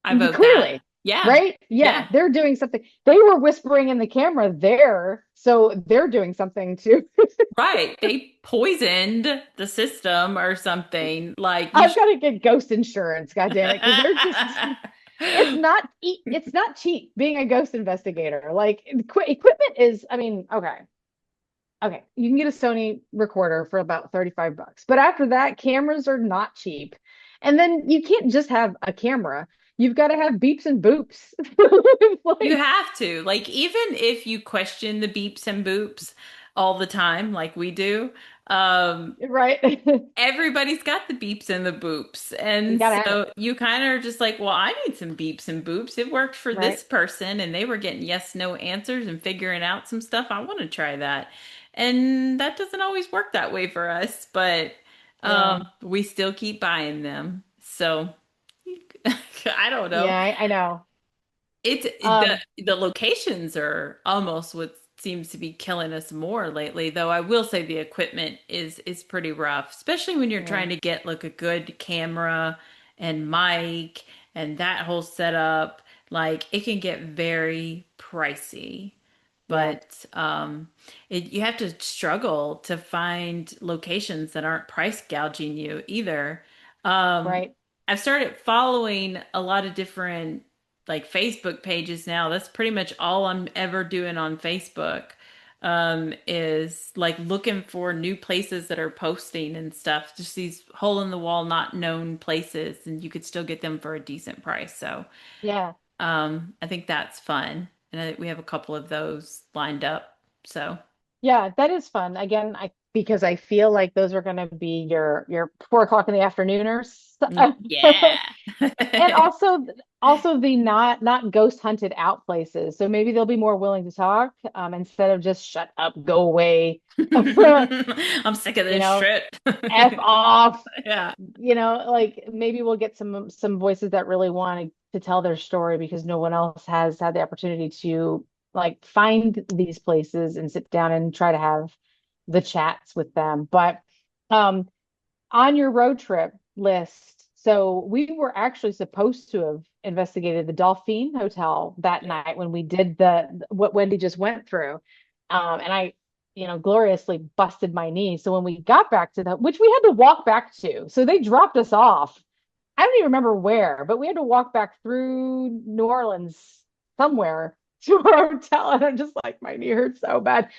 I vote that. Clearly, Yeah. right? Yeah, Yeah. they're doing something. They were whispering in the camera there, so they're doing something too. Right. They poisoned the system or something. Like you I've got to get ghost insurance, God damn it, because they're just it's not cheap being a ghost investigator. Like equipment is, I mean, okay, you can get a Sony recorder for about $35, but after that, cameras are not cheap. And then you can't just have a camera. You've got to have beeps and boops. You Like, have to. Like, even if you question the beeps and boops all the time, like we do, right? everybody's got the beeps and the boops. You And gotta have it, so you kind of are just like, well, I need some beeps and boops. It worked for right? this person, and they were getting yes, no answers and figuring out some stuff. I want to try that. And that doesn't always work that way for us, but Yeah. we still keep buying them. So I don't know. Yeah, I know. It's Um, the locations are almost what seems to be killing us more lately, though I will say the equipment is pretty rough, especially when you're yeah, trying to get like a good camera and mic and that whole setup. Like it can get very pricey. yeah, But you have to struggle to find locations that aren't price gouging you either. Um, right. I've started following a lot of different like Facebook pages now. That's pretty much all I'm ever doing on Facebook. Is like looking for new places that are posting and stuff. Just these hole in the wall, not known places, and you could still get them for a decent price. So, Yeah. I think that's fun, and we have a couple of those lined up. So, Yeah, that is fun. Again, I because I feel like those are going to be your 4 o'clock in the afternooners. yeah. And also the not ghost hunted out places. So maybe they'll be more willing to talk instead of just shut up, go away. I'm sick of You this know, shit. F off. Yeah. Like maybe we'll get some voices that really want to tell their story because no one else has had the opportunity to like find these places and sit down and try to have the chats with them. But um on your road trip list, so we were actually supposed to have investigated the Dolphin Hotel that night when we did the what Wendy just went through. And I, gloriously busted my knee. So when we got back to the, which we had to walk back to, so they dropped us off. I don't even remember where, but we had to walk back through New Orleans somewhere to our hotel. And I'm just like, my knee hurts so bad.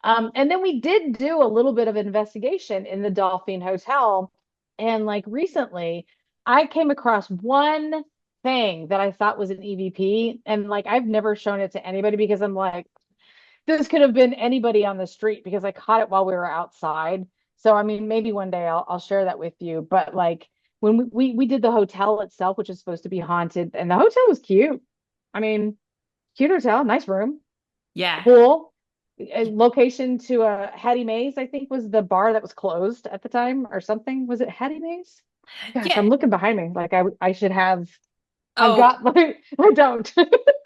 And then we did do a little bit of investigation in the Dolphin Hotel. And like recently, I came across one thing that I thought was an EVP. And like, I've never shown it to anybody because I'm like, this could have been anybody on the street because I caught it while we were outside. So, I mean, maybe one day I'll share that with you. But like, when we did the hotel itself, which is supposed to be haunted, and the hotel was cute. I mean, cute hotel, nice room, Yeah. pool, a location to a Hattie Mae's, I think was the bar that was closed at the time or something. Was it Hattie Mae's? Gosh, Yeah. I'm looking behind me. Like I should have. I've Oh, got like I don't.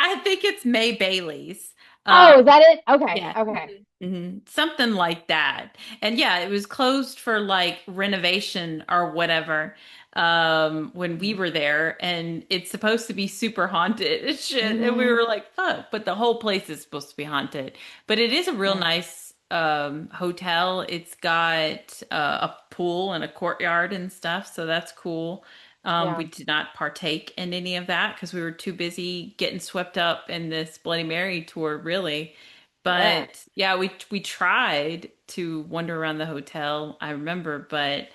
I think it's May Bailey's. Oh, is that it? Okay, Yeah. okay. Something like that. And yeah, it was closed for like renovation or whatever when we were there, and it's supposed to be super haunted and shit. And we Hmm. were like, fuck, but the whole place is supposed to be haunted. But it is a real Yeah, nice hotel. It's got a pool and a courtyard and stuff, so that's cool. We yeah, did not partake in any of that because we were too busy getting swept up in this Bloody Mary tour, really. yeah. But yeah, we tried to wander around the hotel, I remember, but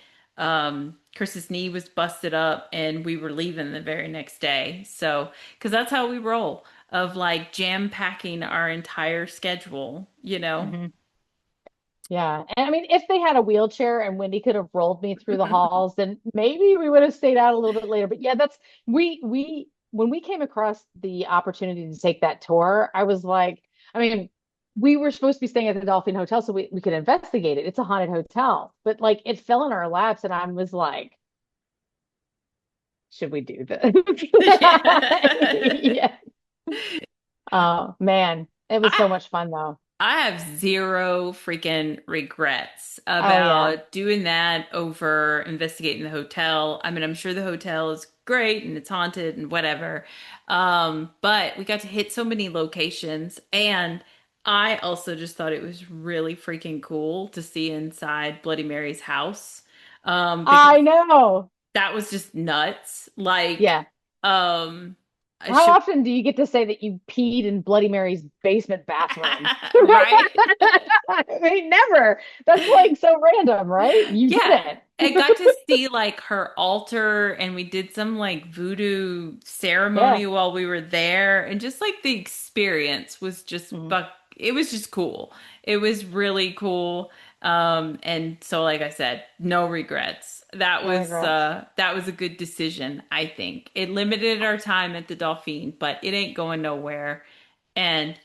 Chris's knee was busted up and we were leaving the very next day. So, because that's how we roll of like jam packing our entire schedule, you know? Hmm. Yeah. And I mean, if they had a wheelchair and Wendy could have rolled me through the halls, then maybe we would have stayed out a little bit later. But yeah, that's we when we came across the opportunity to take that tour, I was like, I mean, we were supposed to be staying at the Dolphin Hotel so we could investigate it. It's a haunted hotel. But like it fell in our laps and I was like, should we do this? Yeah. Yeah. Oh man, it was I so much fun though. I have zero freaking regrets Oh yeah. about doing that over investigating the hotel. I mean, I'm sure the hotel is great and it's haunted and whatever. But we got to hit so many locations, and I also just thought it was really freaking cool to see inside Bloody Mary's house. Because I know. that was just nuts. Like, Yeah. um, I How should, often do you get to say that you peed in Bloody Mary's basement bathroom? right? I mean, never. That's like so random, right? You did Yeah. it. I got to see like her altar, and we did some like voodoo Yeah. ceremony while we were there, and just like the experience was just Mhm. but it was just cool. It was really cool. And so like I said, no regrets. No regrets. That was a good decision, I think. It limited our time at the Dauphine, but it ain't going nowhere. And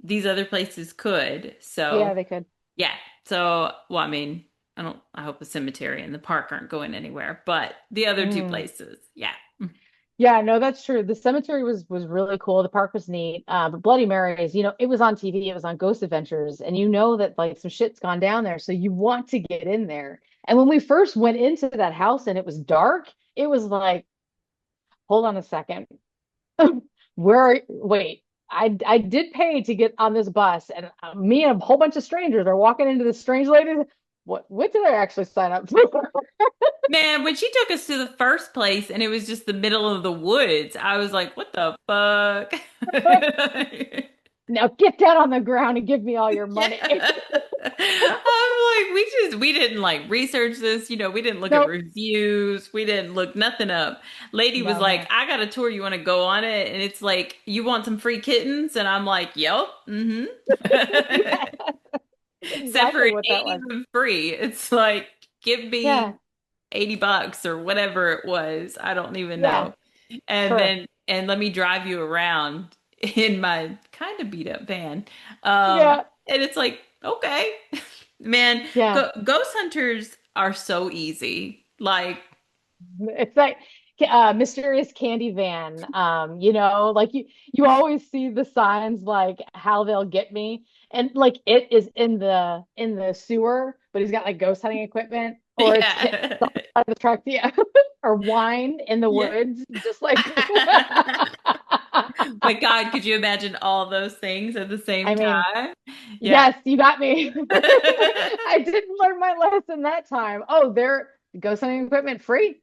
these other places could. Yeah, So they could. yeah. So, well, I mean, I hope the cemetery and the park aren't going anywhere, but the other two Mm. places, yeah. Yeah, no, that's true. The cemetery was really cool. The park was neat. But Bloody Mary's, it was on TV, it was on Ghost Adventures, and you know that like some shit's gone down there, so you want to get in there. And when we first went into that house and it was dark, it was like, hold on a second. Wait, I did pay to get on this bus, and me and a whole bunch of strangers are walking into this strange lady. What did I actually sign up for? Man, when she took us to the first place and it was just the middle of the woods, I was like, what the fuck? Now get down on the ground and give me all your Yeah. money. I'm like, we didn't like research this, we didn't look at Nope. reviews, we didn't look nothing up. Lady was No, like, no. I got a tour, you want to go on it? And it's like, you want some free kittens? And I'm like, yep, mm-hmm. Yeah, Except for exactly it what that ain't was. even free. It's like, give Yeah, me $80 or whatever it was. I don't even yeah, know. And sure. then, and let me drive you around in my kind of beat up van. Yeah, And it's like, okay, man, yeah. ghost hunters are so easy. Like, It's like mysterious candy van. Like you always see the signs like how they'll get me. And like it is in the sewer, but he's got like ghost hunting equipment, or it's hit yeah. on the truck, yeah, or wine in the Yeah. woods, just like My God, could you imagine all those things at the same I mean, time? Yeah. yes, you got me. I didn't learn my lesson that time. Oh, they're ghost hunting equipment free.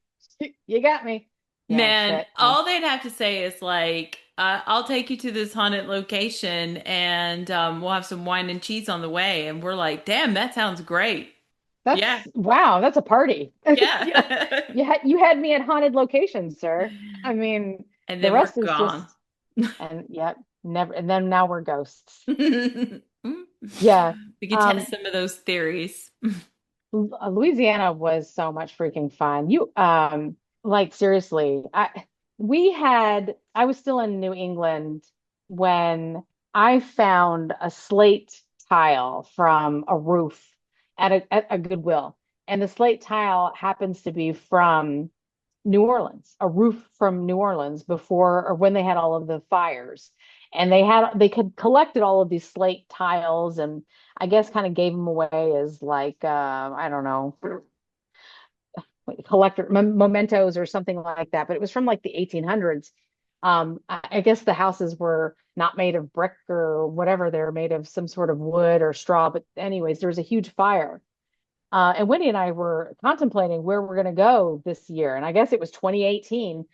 You got me. Yeah, Man, shit. all they'd have to say is like, I'll take you to this haunted location and we'll have some wine and cheese on the way. And we're like, damn, that sounds great. Yeah. That's wow, that's a party. Yeah. Yeah. You had me at haunted locations, sir. I mean, And the then we're rest is gone. just and yep, never and then now we're ghosts. Yeah. We could Um test some of those theories. Louisiana was so much freaking fun. Like seriously, I was still in New England when I found a slate tile from a roof at a Goodwill. And the slate tile happens to be from New Orleans, a roof from New Orleans before or when they had all of the fires. And they could collected all of these slate tiles and I guess kind of gave them away as like I don't know, collector mementos or something like that. But it was from like the 1800s. I guess the houses were not made of brick or whatever. They're made of some sort of wood or straw. But anyways, there was a huge fire. And Wendy and I were contemplating where we're going to go this year. And I guess it was 2018.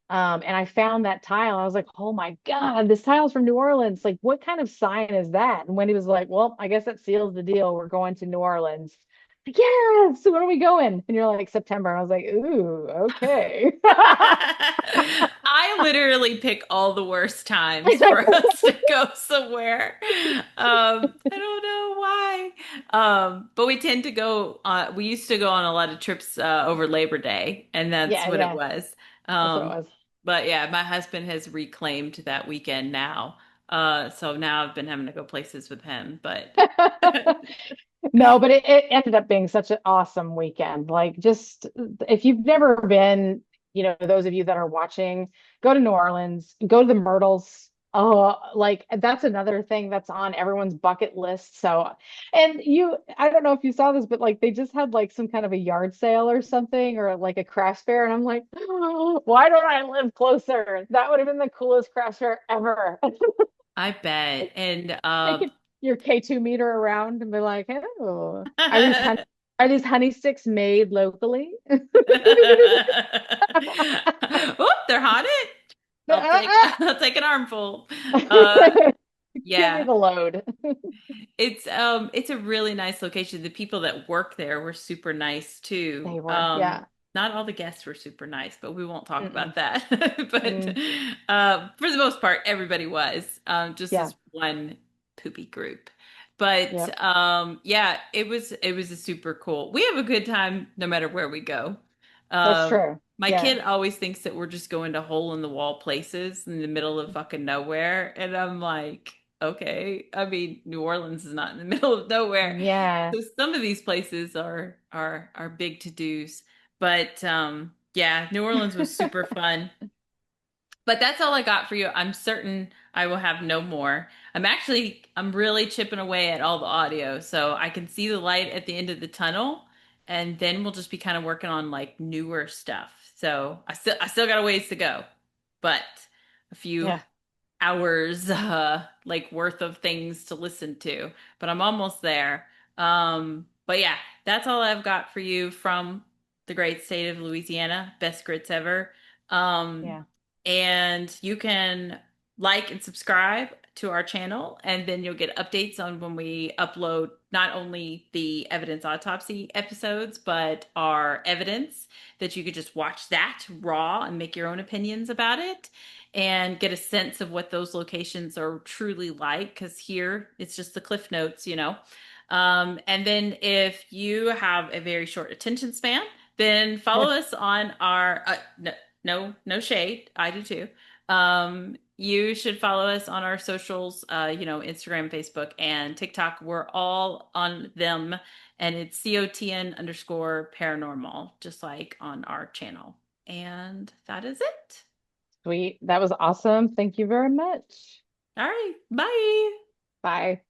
And I found that tile. I was like, oh my God, this tile's from New Orleans. Like, what kind of sign is that? And Wendy was like, well, I guess that seals the deal. We're going to New Orleans. Yeah. So when are we going? And you're like, September. And I was like, ooh, okay. I literally pick all the worst times for us to go somewhere. I don't know why. But we tend to go, we used to go on a lot of trips over Labor Day, and that's Yeah, what it yeah. was. That's what it Um, was. but yeah, my husband has reclaimed that weekend now. So now I've been having to go places with him, but No, but it ended up being such an awesome weekend. Like, just if you've never been, those of you that are watching, go to New Orleans, go to the Myrtles. Oh, like that's another thing that's on everyone's bucket list. So, and I don't know if you saw this, but like they just had like some kind of a yard sale or something, or like a craft fair. And I'm like, oh, why don't I live closer? That would have been the coolest craft fair ever. I bet. And Take your K2 meter around and be like, oh, are these honey sticks made locally? Oh, they're haunted. I'll take an armful. Uh Give me yeah. the load. It's a really nice location. The people that work there were super nice too. They were, yeah. Not all the guests were super nice, but we won't talk Mm-mm. about that. But Mm, for the most part, everybody was just yeah, this one poopy group. But yep. yeah, it was a super cool. We have a good time no matter where we go. That's Um, true. my Yeah. kid always thinks that we're just going to hole in the wall places in the middle of fucking nowhere, and I'm like, okay. I mean, New Orleans is not in the middle of nowhere. Yeah. So some of these places are big to-dos. But yeah, New Orleans was super fun. But that's all I got for you. I'm certain I will have no more. I'm really chipping away at all the audio, so I can see the light at the end of the tunnel, and then we'll just be kind of working on like newer stuff. So I still got a ways to go, but a few Yeah. hours like worth of things to listen to, but I'm almost there. But yeah, that's all I've got for you from the great state of Louisiana. Best grits ever. um Yeah. and you can like and subscribe to our channel, and then you'll get updates on when we upload not only the evidence autopsy episodes but our evidence, that you could just watch that raw and make your own opinions about it and get a sense of what those locations are truly like, because here it's just the cliff notes. And then if you have a very short attention span, then follow us on our no, no shade, I do too. You should follow us on our socials, Instagram, Facebook, and TikTok. We're all on them, and it's COTN_paranormal, just like on our channel. And that is it. Sweet. That was awesome. Thank you very much. All right. Bye. Bye.